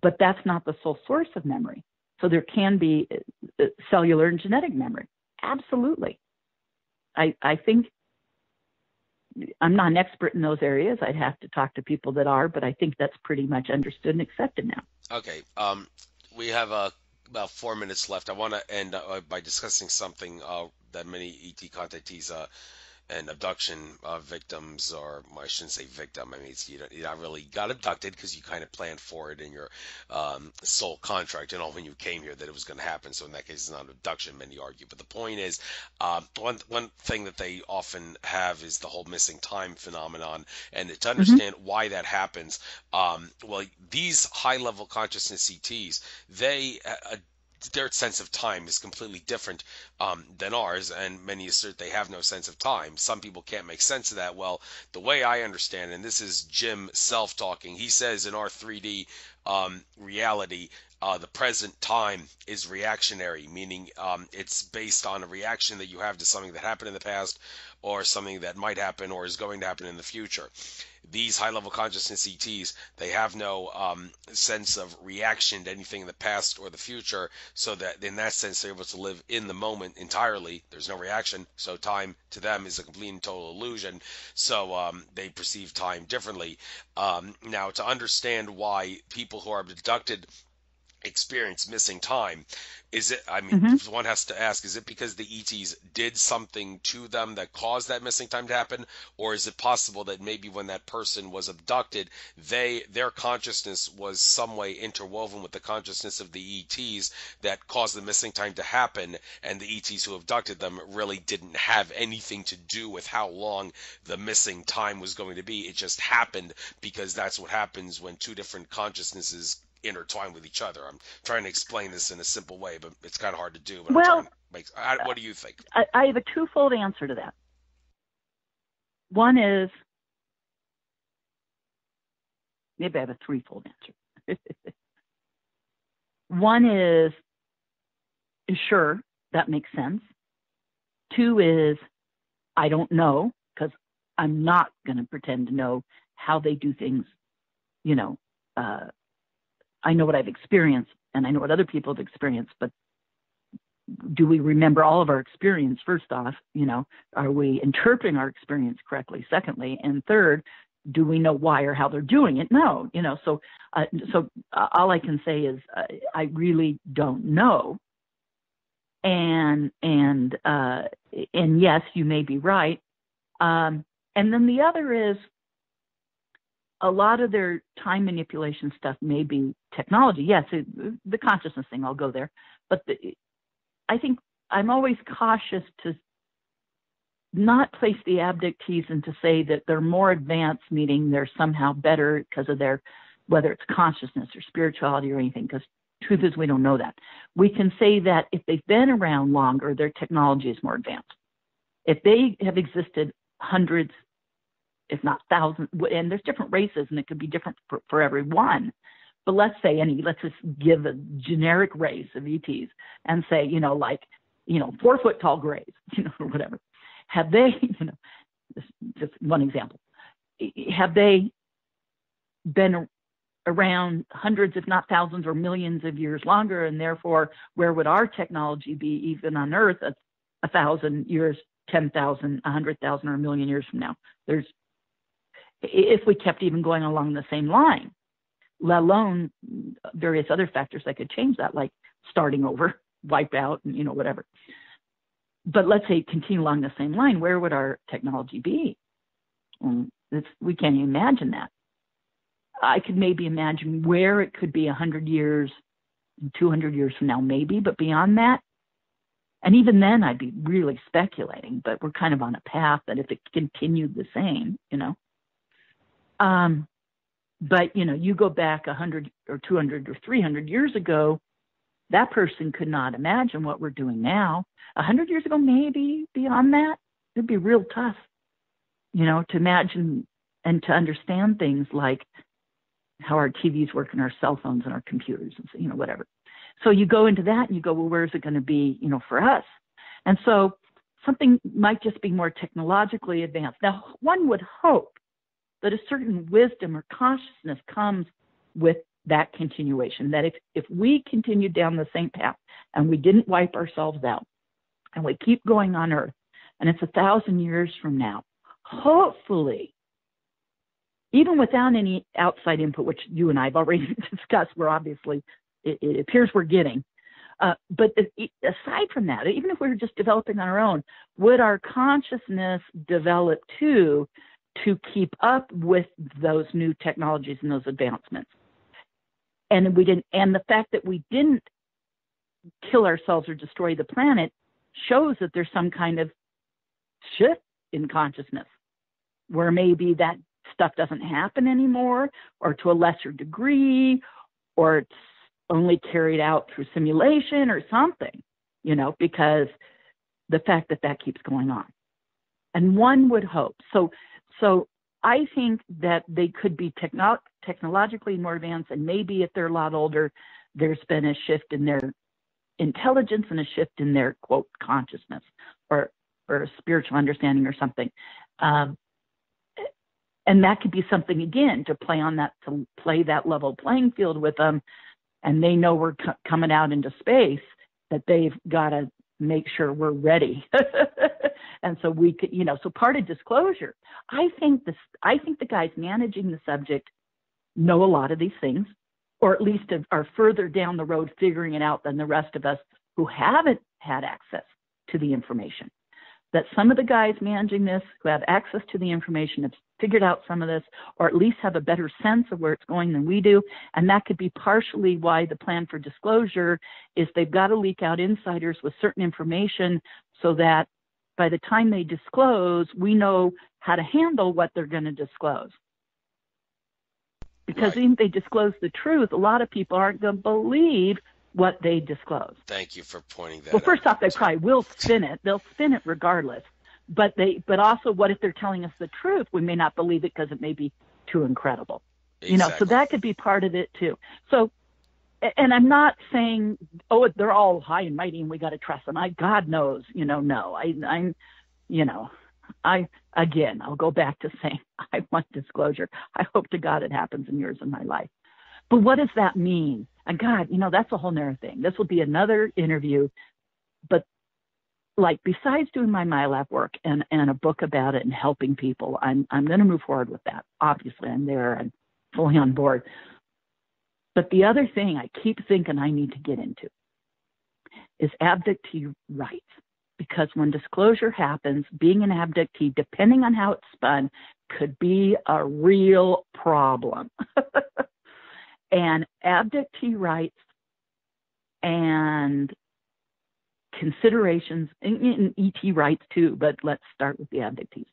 but that's not the sole source of memory. So there can be cellular and genetic memory. Absolutely. I think I'm not an expert in those areas. I'd have to talk to people that are, but I think that's pretty much understood and accepted now. Okay. We have about 4 minutes left. I want to end by discussing something that many ET contactees and abduction victims, or I shouldn't say victim. I mean, you not really got abducted because you kind of planned for it in your soul contract, when you came here that it was going to happen. So in that case, it's not an abduction, many argue. But the point is, one thing that they often have is the whole missing time phenomenon, and to understand why that happens. Well, these high-level consciousness ETs, their sense of time is completely different than ours, and many assert they have no sense of time. Some people can't make sense of that. Well, the way I understand, and this is Jim self-talking, he says in our 3D reality, the present time is reactionary, meaning it's based on a reaction that you have to something that happened in the past, or something that might happen or is going to happen in the future. These high-level consciousness ETs, they have no sense of reaction to anything in the past or the future, so that in that sense they're able to live in the moment entirely. There's no reaction, so time to them is a complete and total illusion, so they perceive time differently. Now, to understand why people who are abducted experience missing time, is it, one has to ask, is it because the ETs did something to them that caused that missing time to happen? Or is it possible that maybe when that person was abducted, their consciousness was some way interwoven with the consciousness of the ETs that caused the missing time to happen, and the ETs who abducted them really didn't have anything to do with how long the missing time was going to be? It just happened because that's what happens when two different consciousnesses intertwined with each other. I'm trying to explain this in a simple way, but it's kind of hard to do. But well, what do you think? I have a twofold answer to that. One is, maybe I have a threefold answer. One is, sure, that makes sense. Two is, I don't know, because I'm not going to pretend to know how they do things, I know what I've experienced, and I know what other people have experienced, but do we remember all of our experience? First off, are we interpreting our experience correctly? Secondly, and third, do we know why or how they're doing it? No, so all I can say is I really don't know. And yes, you may be right. And then the other is, a lot of their time manipulation stuff may be technology. Yes, the consciousness thing, I'll go there. But I think I'm always cautious to not place the abductees and to say that they're more advanced, meaning they're somehow better because of their, whether it's consciousness or spirituality or anything, because truth is we don't know that. We can say that if they've been around longer, their technology is more advanced. If they have existed hundreds, if not thousands, and there's different races, and it could be different for every one. But let's just give a generic race of ETs and say, 4 foot tall grays, or whatever. Have they, just one example, have they been around hundreds, if not thousands or millions of years longer? And therefore, where would our technology be even on Earth 1,000 years, 10,000, 100,000, or a million years from now? If we kept even going along the same line, let alone various other factors that could change that, like starting over, wipe out, and whatever. But let's say continue along the same line, where would our technology be? We can't even imagine that. I could maybe imagine where it could be 100 years, 200 years from now, maybe, but beyond that, and even then I'd be really speculating, but we're kind of on a path that if it continued the same, but you go back 100 or 200 or 300 years ago, that person could not imagine what we're doing now. 100 years ago, maybe beyond that, it'd be real tough, to imagine and to understand things like how our TVs work and our cell phones and our computers and whatever. So you go into that and you go, well, where is it going to be, for us? And so something might just be more technologically advanced. Now, one would hope that a certain wisdom or consciousness comes with that continuation, that if we continued down the same path and we didn't wipe ourselves out and we keep going on Earth, and it's 1,000 years from now, hopefully, even without any outside input, which you and I have already discussed, we're obviously, it appears we're getting. But aside from that, even if we were just developing on our own, would our consciousness develop too to keep up with those new technologies and those advancements? And we didn't, and the fact that we didn't kill ourselves or destroy the planet shows that there's some kind of shift in consciousness where maybe that stuff doesn't happen anymore, or to a lesser degree, or it's only carried out through simulation or something, because the fact that keeps going on. And one would hope. So I think that they could be technologically more advanced, and maybe if they're a lot older, there's been a shift in their intelligence and a shift in their, quote, consciousness or spiritual understanding or something. And that could be something, again, to play that level playing field with them. And they know we're coming out into space, that they've got to make sure we're ready. And so we could, so part of disclosure, I think the guys managing the subject know a lot of these things, or at least are further down the road figuring it out than the rest of us who haven't had access to the information. That some of the guys managing this who have access to the information have figured out some of this, or at least have a better sense of where it's going than we do. And that could be partially why the plan for disclosure is they've got to leak out insiders with certain information so that by the time they disclose, we know how to handle what they're going to disclose. Because even if they disclose the truth, a lot of people aren't going to believe what they disclose. Thank you for pointing that out. Well, first off, they probably will spin it. They'll spin it regardless. But also, what if they're telling us the truth? We may not believe it because it may be too incredible. Exactly. So that could be part of it too. So, and I'm not saying, they're all high and mighty and we got to trust them. God knows, no. I'll go back to saying I want disclosure. I hope to God it happens in yours and my life. But what does that mean? And God, that's a whole nother thing. This will be another interview. But besides doing my MiLAB work and a book about it and helping people, I'm going to move forward with that. Obviously, I'm there and fully on board. But the other thing I keep thinking I need to get into is abductee rights. Because when disclosure happens, being an abductee, depending on how it's spun, could be a real problem. And abductee rights and considerations, and ET rights too, but let's start with the abductees,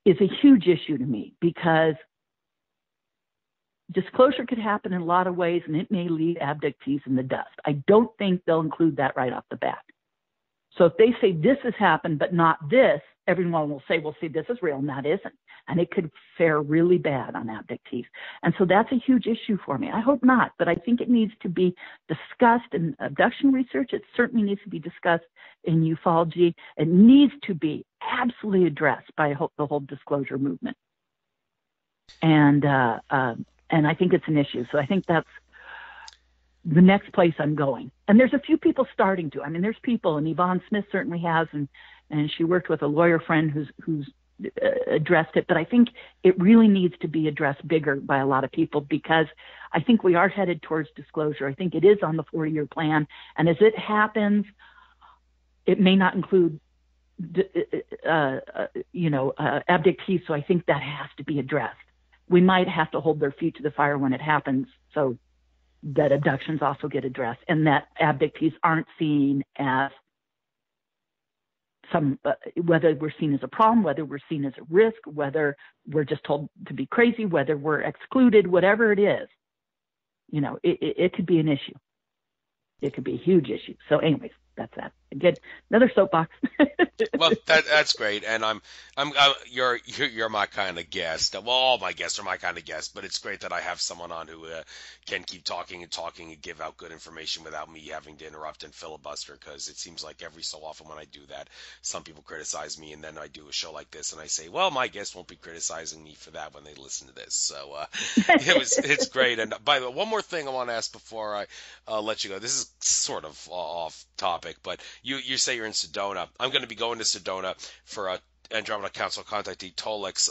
is a huge issue to me, because disclosure could happen in a lot of ways and it may leave abductees in the dust. I don't think they'll include that right off the bat. So if they say this has happened but not this, everyone will say, well, see, this is real and that isn't. And it could fare really bad on abductees. And so that's a huge issue for me. I hope not, but I think it needs to be discussed in abduction research. It certainly needs to be discussed in ufology. It needs to be absolutely addressed by the whole disclosure movement. And I think it's an issue. So I think that's the next place I'm going. And there's a few people starting to. I mean, there's people, and Yvonne Smith certainly has, and she worked with a lawyer friend who's addressed it. But I think it really needs to be addressed bigger by a lot of people, because I think we are headed towards disclosure. I think it is on the 40-year plan. And as it happens, it may not include, abductees. So I think that has to be addressed. We might have to hold their feet to the fire when it happens, so that abductions also get addressed, and that abductees aren't seen as whether we're seen as a problem, whether we're seen as a risk, whether we're just told to be crazy, whether we're excluded, whatever it is, it could be an issue. It could be a huge issue. So anyways, that's that. Again, another soapbox. Well, that's great, and you're my kind of guest. Well, all my guests are my kind of guests, but it's great that I have someone on who can keep talking and give out good information without me having to interrupt and filibuster. Because it seems like every so often when I do that, some people criticize me, and then I do a show like this, and I say, well, my guests won't be criticizing me for that when they listen to this. So it's great. And by the way, one more thing I want to ask before I let you go. This is sort of off topic, but you say you're in Sedona. I'm going to be going to Sedona for a Andromeda Council Contactee Tolek's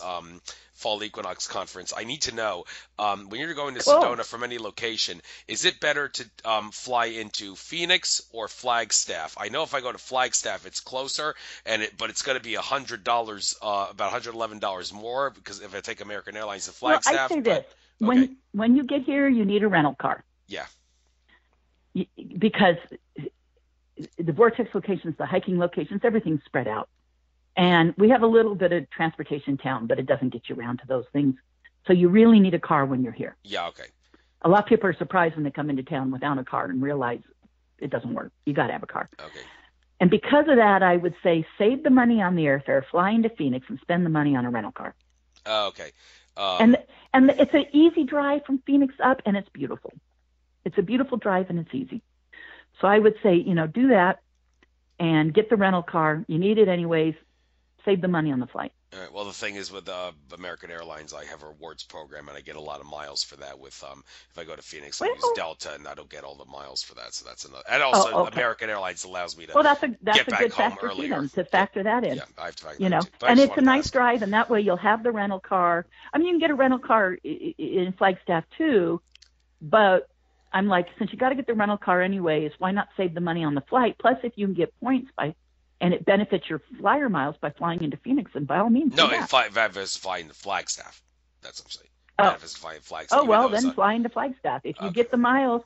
Fall Equinox Conference. I need to know, when you're going to Sedona from any location, is it better to fly into Phoenix or Flagstaff? I know if I go to Flagstaff, it's closer, but it's going to be $100, about $111 more, because if I take American Airlines to Flagstaff. Well, I say this. Okay. When you get here, you need a rental car. Yeah. Because the vortex locations, the hiking locations, everything's spread out. And we have a little bit of transportation in town, but it doesn't get you around to those things. So you really need a car when you're here. Yeah, okay. A lot of people are surprised when they come into town without a car and realize it doesn't work. You got to have a car. Okay. And because of that, I would say save the money on the airfare, fly into Phoenix, and spend the money on a rental car. Okay. And it's an easy drive from Phoenix up, and it's beautiful. It's a beautiful drive, and it's easy. So I would say, do that and get the rental car. You need it anyways. Save the money on the flight. All right. Well, the thing is with American Airlines, I have a rewards program, and I get a lot of miles for that. With if I go to Phoenix, I use Delta, and I don't get all the miles for that. So that's another. And also, American Airlines allows me to that's a get back good home factor earlier. To factor that in. Yeah, I have to factor that too. And it's a nice drive, and that way you'll have the rental car. I mean, you can get a rental car in Flagstaff too, but I'm like, since you got to get the rental car anyways, why not save the money on the flight? Plus, if you can get points and it benefits your flyer miles by flying into Phoenix, and by all means. No, if I was flying to Flagstaff, that's what I'm saying. Flying Flagstaff. Then fly into Flagstaff. If you get the miles,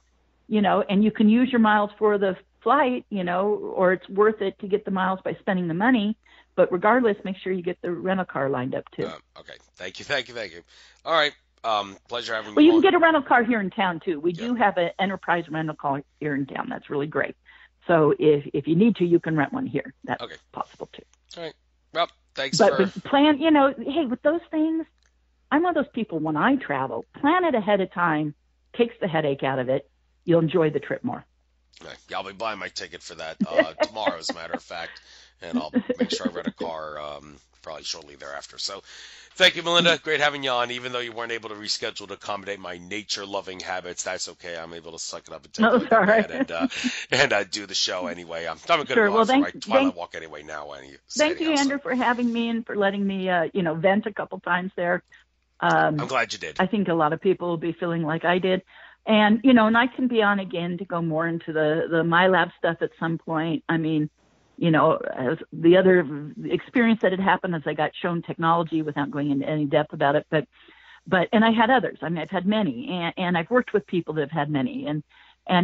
and you can use your miles for the flight, or it's worth it to get the miles by spending the money. But regardless, make sure you get the rental car lined up too. Okay. Thank you. All right. Pleasure having me. Well, you can get a rental car here in town too. We do have an enterprise rental car here in town. That's really great. So if you need to, you can rent one here. That's possible too. All right. Well, thanks. But plan, hey, with those things, I'm one of those people when I travel, plan it ahead of time, takes the headache out of it. You'll enjoy the trip more. Right. Yeah, I'll be buying my ticket for that tomorrow, as a matter of fact, and I'll make sure I rent a car probably shortly thereafter. So thank you, Melinda. Great having you on. Even though you weren't able to reschedule to accommodate my nature-loving habits, that's okay. I'm able to suck it up and take it and do the show anyway. I'm going to go for my Twilight walk anyway now. Thank you, Andrew, for having me and for letting me, vent a couple times there. I'm glad you did. I think a lot of people will be feeling like I did. And, and I can be on again to go more into the MiLAB stuff at some point. I mean, as the other experience that had happened as I got shown technology without going into any depth about it, but I had others. I mean, I've had many, and I've worked with people that have had many, and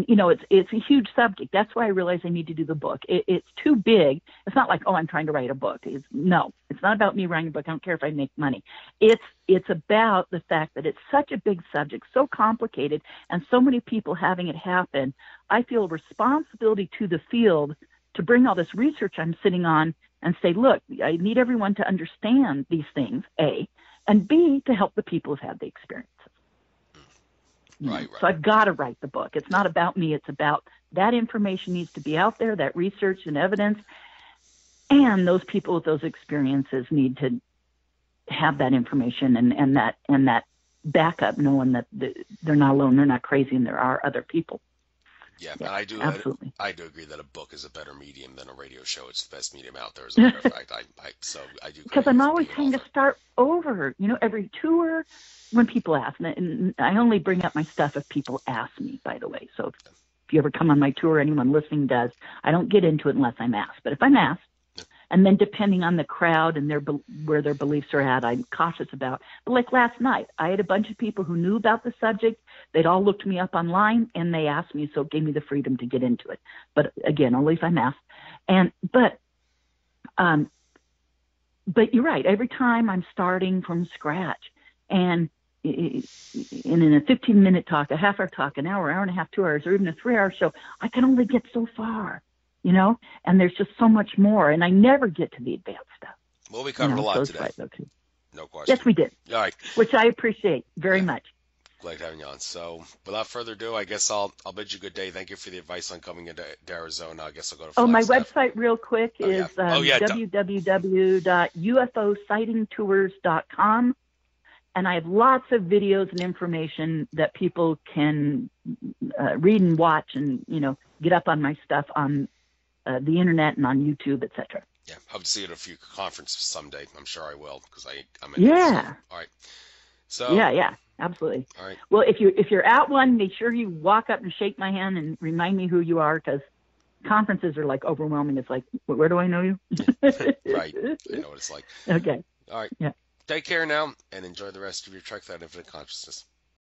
it's a huge subject. That's why I realized I need to do the book. It's too big. It's not like, I'm trying to write a book. It's not about me writing a book. I don't care if I make money. It's about the fact that it's such a big subject, so complicated, and so many people having it happen. I feel a responsibility to the field to bring all this research I'm sitting on and say, look, I need everyone to understand these things, A, and B, to help the people who've had the experiences. Right. So I've got to write the book. It's not about me. It's about that information needs to be out there, that research and evidence, and those people with those experiences need to have that information and that backup, knowing that they're not alone, they're not crazy, and there are other people. Yeah, and I do absolutely. I do agree that a book is a better medium than a radio show. It's the best medium out there, as a matter of fact. I do. Because I'm always trying to start over. Every tour, when people ask, and I only bring up my stuff if people ask me, by the way. So if you ever come on my tour, anyone listening does, I don't get into it unless I'm asked. But if I'm asked, and then depending on the crowd and where their beliefs are at, I'm cautious about. But like last night, I had a bunch of people who knew about the subject. They'd all looked me up online, and they asked me, so it gave me the freedom to get into it. But again, only if I'm asked. But you're right. Every time I'm starting from scratch, and in a 15-minute talk, a half-hour talk, an hour and a half, 2 hours, or even a 3-hour show, I can only get so far. you know, and there's just so much more. And I never get to the advanced stuff. Well, we covered a lot today. Okay. No question. Yes, we did. All right. Which I appreciate very much. Glad having you on. So, without further ado, I guess I'll bid you good day. Thank you for the advice on coming into Arizona. I guess I'll go to my Flagstaff. website real quick is www.ufosightingtours.com. And I have lots of videos and information that people can read and watch and, you know, get up on my stuff on the internet and on YouTube, etc. Yeah, hope to see you at a few conferences someday. I'm sure I will because I'm in All right. So yeah, absolutely. All right. Well, if you're at one, make sure you walk up and shake my hand and remind me who you are, because conferences are like overwhelming. It's like, where do I know you? Right. I know what it's like. Okay. All right. Yeah. Take care now and enjoy the rest of your trek through infinite consciousness.